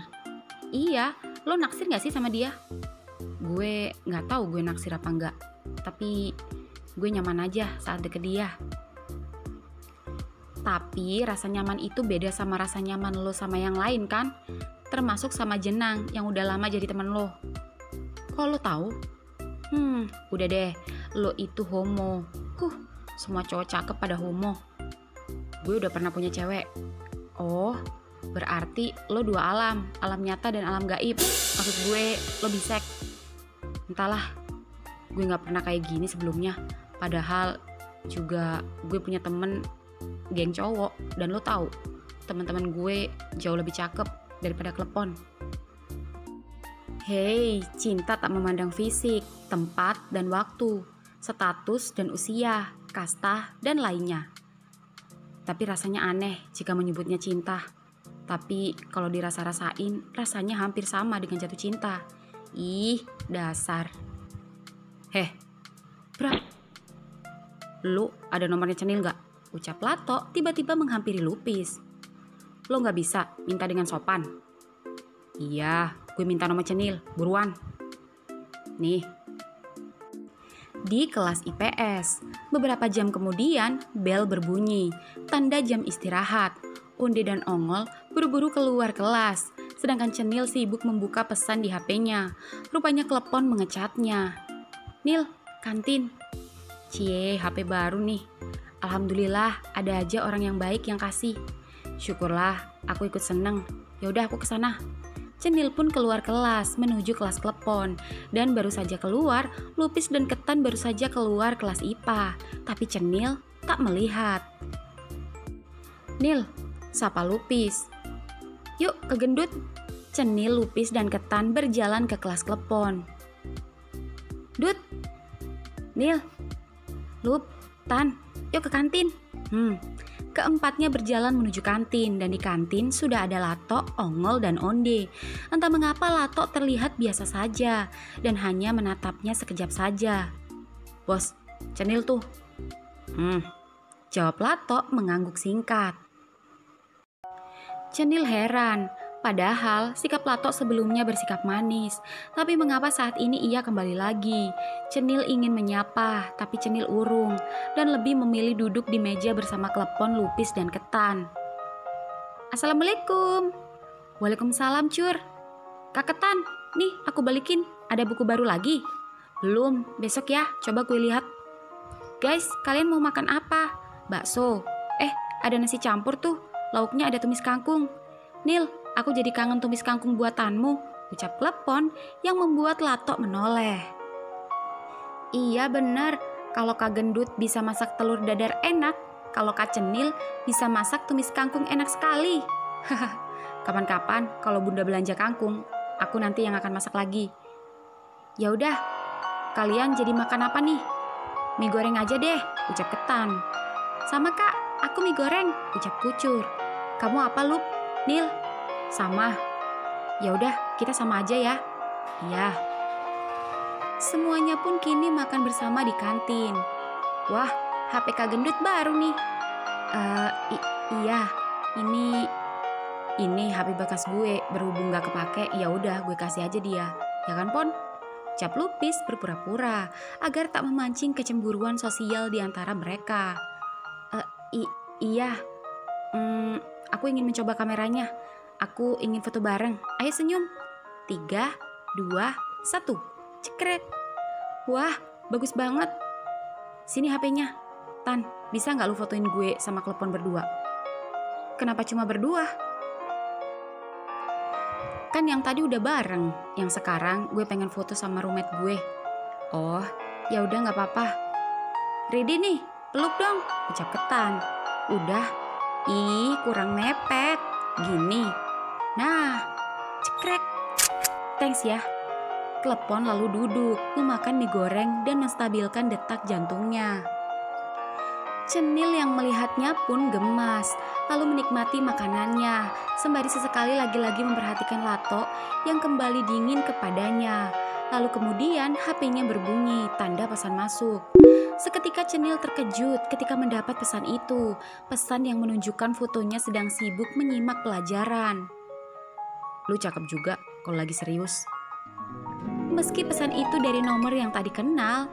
Iya, lo naksir gak sih sama dia? Gue gak tahu gue naksir apa enggak, tapi gue nyaman aja saat deket dia. Tapi rasa nyaman itu beda sama rasa nyaman lo sama yang lain kan? Termasuk sama Jenang yang udah lama jadi temen lo. Kok lo tahu? Udah deh, lo itu homo. Semua cowok cakep pada homo. Gue udah pernah punya cewek. Oh, berarti lo dua alam nyata dan alam gaib. Maksud gue, lo bisek. Entahlah, gue gak pernah kayak gini sebelumnya. Padahal juga gue punya temen geng cowok. Dan lo tahu, teman-teman gue jauh lebih cakep daripada klepon. Hei, cinta tak memandang fisik, tempat dan waktu, status dan usia, kasta dan lainnya. Tapi rasanya aneh jika menyebutnya cinta. Tapi kalau dirasa-rasain, rasanya hampir sama dengan jatuh cinta. Ih, dasar. Heh, bro, lu ada nomornya Cenil gak? Ucap Lato tiba-tiba menghampiri Lupis. Lo gak bisa minta dengan sopan? Iya, gue minta nomor Cenil, buruan. Nih. Di kelas IPS, beberapa jam kemudian bel berbunyi, tanda jam istirahat. Onde dan Ongol buru-buru keluar kelas, sedangkan Cenil sibuk membuka pesan di HP-nya. Rupanya telepon mengecatnya. Nil, kantin. Cie, HP baru nih. Alhamdulillah, ada aja orang yang baik yang kasih. Syukurlah, aku ikut seneng. Yaudah, aku kesana. Cenil pun keluar kelas menuju kelas klepon. Dan baru saja keluar, Lupis dan Ketan baru saja keluar kelas IPA. Tapi Cenil tak melihat. Nil, sapa Lupis. Yuk ke gendut. Cenil, Lupis, dan Ketan berjalan ke kelas klepon. Dut, Nil, Lup, Tan, yuk ke kantin. Keempatnya berjalan menuju kantin, dan di kantin sudah ada Lato, Ongol, dan Onde. Entah mengapa Lato terlihat biasa saja, dan hanya menatapnya sekejap saja. Bos, Cenil tuh. Jawab Lato mengangguk singkat. Cenil heran, padahal sikap Lato sebelumnya bersikap manis. Tapi mengapa saat ini ia kembali lagi? Cenil ingin menyapa, tapi Cenil urung dan lebih memilih duduk di meja bersama Klepon, Lupis, dan Ketan. Assalamualaikum. Waalaikumsalam, Cur. Kak Ketan, nih aku balikin. Ada buku baru lagi? Belum, besok ya, coba gue lihat. Guys, kalian mau makan apa? Bakso. Ada nasi campur tuh. Lauknya ada tumis kangkung. Nil, aku jadi kangen tumis kangkung buatanmu, ucap Klepon yang membuat Lato menoleh. Iya benar, kalau Kak Gendut bisa masak telur dadar enak, kalau Kak Cenil bisa masak tumis kangkung enak sekali. Kapan-kapan kalau Bunda belanja kangkung, aku nanti yang akan masak lagi. Ya udah, kalian jadi makan apa nih? Mie goreng aja deh, ucap Ketan. Sama Kak, aku mie goreng, ucap Kucur. Kamu apa, Lup? Nil? Sama. Ya udah, kita sama aja ya. Iya. Semuanya pun kini makan bersama di kantin. Wah, HP Kak Gendut baru nih. Iya. Ini HP bekas gue, berhubung gak kepake, ya udah gue kasih aja dia. Ya kan, Pon? Ucap Lupis berpura-pura agar tak memancing kecemburuan sosial di antara mereka. Iya. Aku ingin mencoba kameranya. Aku ingin foto bareng. Ayo senyum. 3, 2, 1. Cekrek. Wah, bagus banget. Sini HP-nya. Tan, bisa gak lu fotoin gue sama Klepon berdua? Kenapa cuma berdua? Kan yang tadi udah bareng. Yang sekarang gue pengen foto sama roommate gue. Oh, ya udah gak apa-apa. Ready nih, peluk dong, ucap Ketan. Udah. Ih, kurang mepet. Gini. Nah, cekrek. Thanks ya. Klepon lalu duduk, memakan mie goreng dan menstabilkan detak jantungnya. Cenil yang melihatnya pun gemas, lalu menikmati makanannya, sembari sesekali lagi-lagi memperhatikan Lato yang kembali dingin kepadanya. Lalu kemudian HP-nya berbunyi, tanda pesan masuk. Seketika Cenil terkejut ketika mendapat pesan itu, pesan yang menunjukkan fotonya sedang sibuk menyimak pelajaran. Lu cakep juga kalau lagi serius. Meski pesan itu dari nomor yang tadi kenal,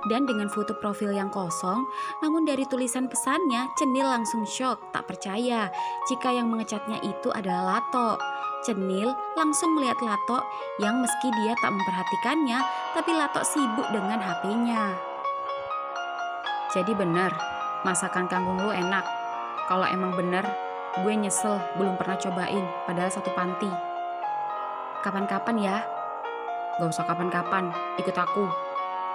dan dengan foto profil yang kosong, namun dari tulisan pesannya, Cenil langsung syok, tak percaya jika yang mengecatnya itu adalah Lato. Cenil langsung melihat Lato yang meski dia tak memperhatikannya, tapi Lato sibuk dengan HP-nya. Jadi bener, masakan kangkung lu enak. Kalau emang bener, gue nyesel belum pernah cobain, padahal satu panti. Kapan-kapan ya? Gak usah kapan-kapan, ikut aku.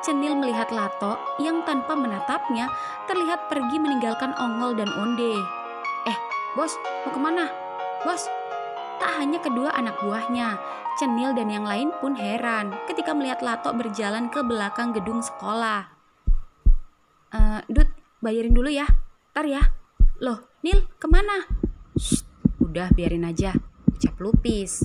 Cenil melihat Lato yang tanpa menatapnya terlihat pergi meninggalkan Ongol dan Onde. Bos, mau kemana? Bos, Tak hanya kedua anak buahnya, Cenil dan yang lain pun heran ketika melihat Latok berjalan ke belakang gedung sekolah. Dut, bayarin dulu ya, ntar ya. Loh, Nil, kemana? Shh, udah biarin aja, ucap Lupis.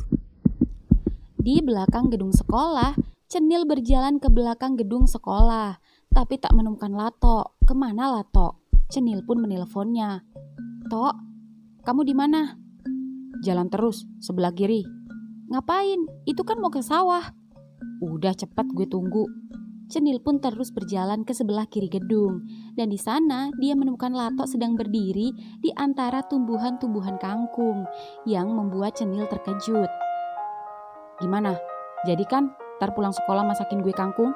Di belakang gedung sekolah, Cenil berjalan ke belakang gedung sekolah, tapi tak menemukan Latok. Kemana Latok? Cenil pun menelponnya. Tok, kamu di mana? Jalan terus, sebelah kiri. Ngapain? Itu kan mau ke sawah. Udah cepat, gue tunggu. Cenil pun terus berjalan ke sebelah kiri gedung, dan di sana dia menemukan Latok sedang berdiri di antara tumbuhan-tumbuhan kangkung yang membuat Cenil terkejut. Gimana? Jadi kan ntar pulang sekolah masakin gue kangkung?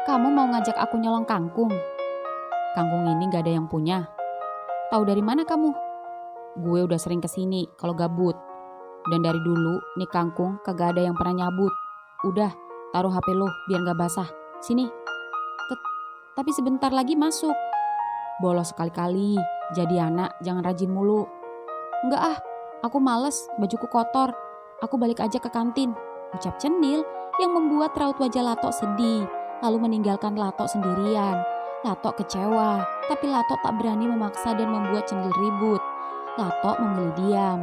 Kamu mau ngajak aku nyolong kangkung? Kangkung ini gak ada yang punya. Tahu dari mana kamu? Gue udah sering kesini kalau gabut. Dan dari dulu nih kangkung kagak ada yang pernah nyabut. Udah, taruh HP lo biar gak basah. Sini. Tapi sebentar lagi masuk. Bolos sekali-kali. Jadi anak jangan rajin mulu. Enggak ah, aku males, bajuku kotor. Aku balik aja ke kantin, ucap Cenil yang membuat raut wajah Latok sedih, lalu meninggalkan Latok sendirian. Latok kecewa, tapi Latok tak berani memaksa dan membuat Cenil ribut. Latok memilih diam.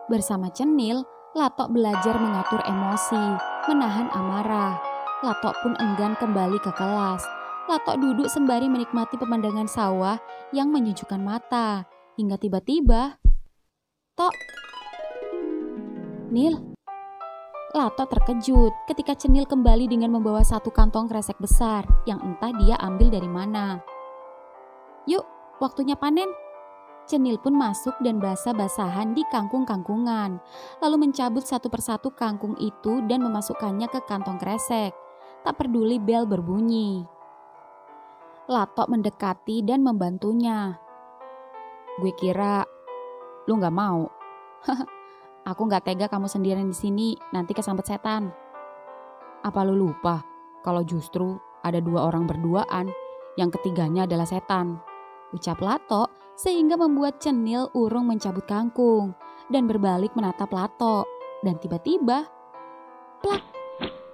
Bersama Cenil, Latok belajar mengatur emosi, menahan amarah. Latok pun enggan kembali ke kelas. Latok duduk sembari menikmati pemandangan sawah yang menyejukkan mata. Hingga tiba-tiba, Tok, Nil. Latok terkejut ketika Cenil kembali dengan membawa satu kantong kresek besar yang entah dia ambil dari mana. Yuk, waktunya panen. Cenil pun masuk dan basah-basahan di kangkung-kangkungan, lalu mencabut satu persatu kangkung itu dan memasukkannya ke kantong kresek. Tak peduli bel berbunyi. Latok mendekati dan membantunya. Gue kira lu gak mau. Aku gak tega kamu sendirian di sini, nanti kesambet setan. Apa lu lupa kalau justru ada dua orang berduaan, yang ketiganya adalah setan? Ucap Latok sehingga membuat Cenil urung mencabut kangkung dan berbalik menatap Latok. Dan tiba-tiba, plak,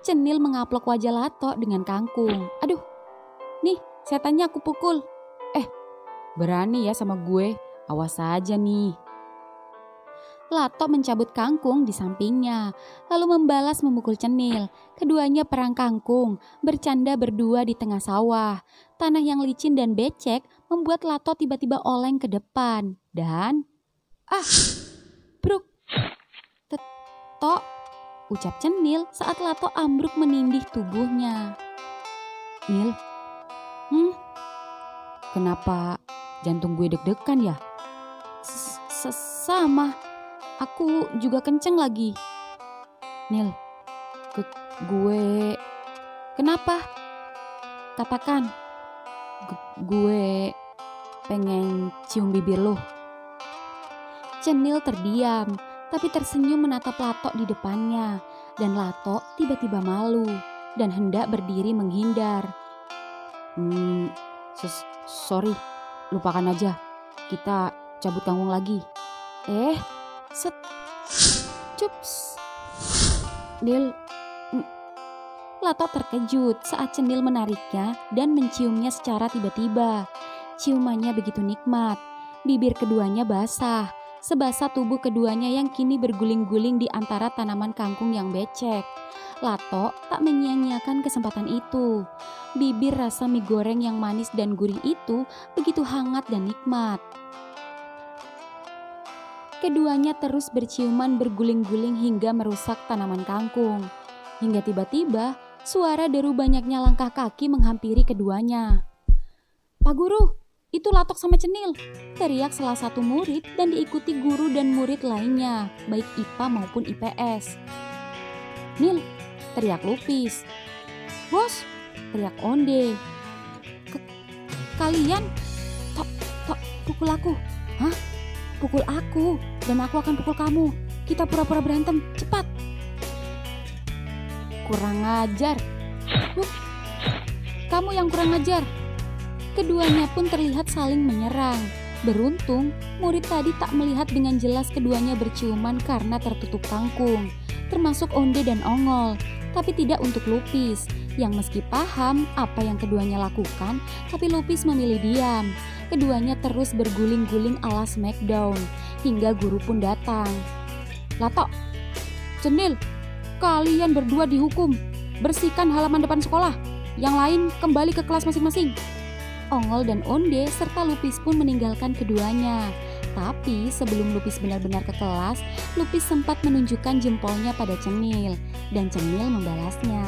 Cenil mengaplok wajah Latok dengan kangkung. Aduh, nih setannya aku pukul. Berani ya sama gue, awas aja nih. Latok mencabut kangkung di sampingnya, lalu membalas memukul Cenil. Keduanya perang kangkung, bercanda berdua di tengah sawah. Tanah yang licin dan becek membuat Latok tiba-tiba oleng ke depan. Dan, bruk, Tok, ucap Cenil saat Latok ambruk menindih tubuhnya. Nil, kenapa jantung gue deg-degan ya? Sama. Aku juga kenceng lagi. Nil, gue... Kenapa? Katakan. Gue pengen cium bibir lo. Cenil terdiam, tapi tersenyum menatap Latok di depannya. Dan Latok tiba-tiba malu dan hendak berdiri menghindar. Sorry, lupakan aja. Kita cabut kangkung lagi. Set, cups. Nil, Latok terkejut saat Cenil menariknya dan menciumnya secara tiba-tiba. Ciumannya begitu nikmat, bibir keduanya basah, sebasah tubuh keduanya yang kini berguling-guling di antara tanaman kangkung yang becek. Latok tak menyia-nyiakan kesempatan itu. Bibir rasa mie goreng yang manis dan gurih itu begitu hangat dan nikmat. Keduanya terus berciuman berguling-guling hingga merusak tanaman kangkung. Hingga tiba-tiba suara deru banyaknya langkah kaki menghampiri keduanya. Pak Guru, itu Latok sama Cenil, teriak salah satu murid dan diikuti guru dan murid lainnya, baik IPA maupun IPS. Nil, teriak Lupis. Bos, teriak Onde. Kalian, Tok, pukul aku. Hah? Pukul aku, dan aku akan pukul kamu. Kita pura-pura berantem, cepat. Kurang ajar. Kamu yang kurang ajar. Keduanya pun terlihat saling menyerang. Beruntung, murid tadi tak melihat dengan jelas keduanya berciuman karena tertutup kangkung, termasuk Onde dan Ongol, tapi tidak untuk Lupis, yang meski paham apa yang keduanya lakukan, tapi Lupis memilih diam. Keduanya terus berguling-guling ala Smackdown, hingga guru pun datang. "Lato, Cenil, kalian berdua dihukum. Bersihkan halaman depan sekolah. Yang lain kembali ke kelas masing-masing." Ongol dan Onde serta Lupis pun meninggalkan keduanya. Tapi sebelum Lupis benar-benar ke kelas, Lupis sempat menunjukkan jempolnya pada Cenil, dan Cenil membalasnya.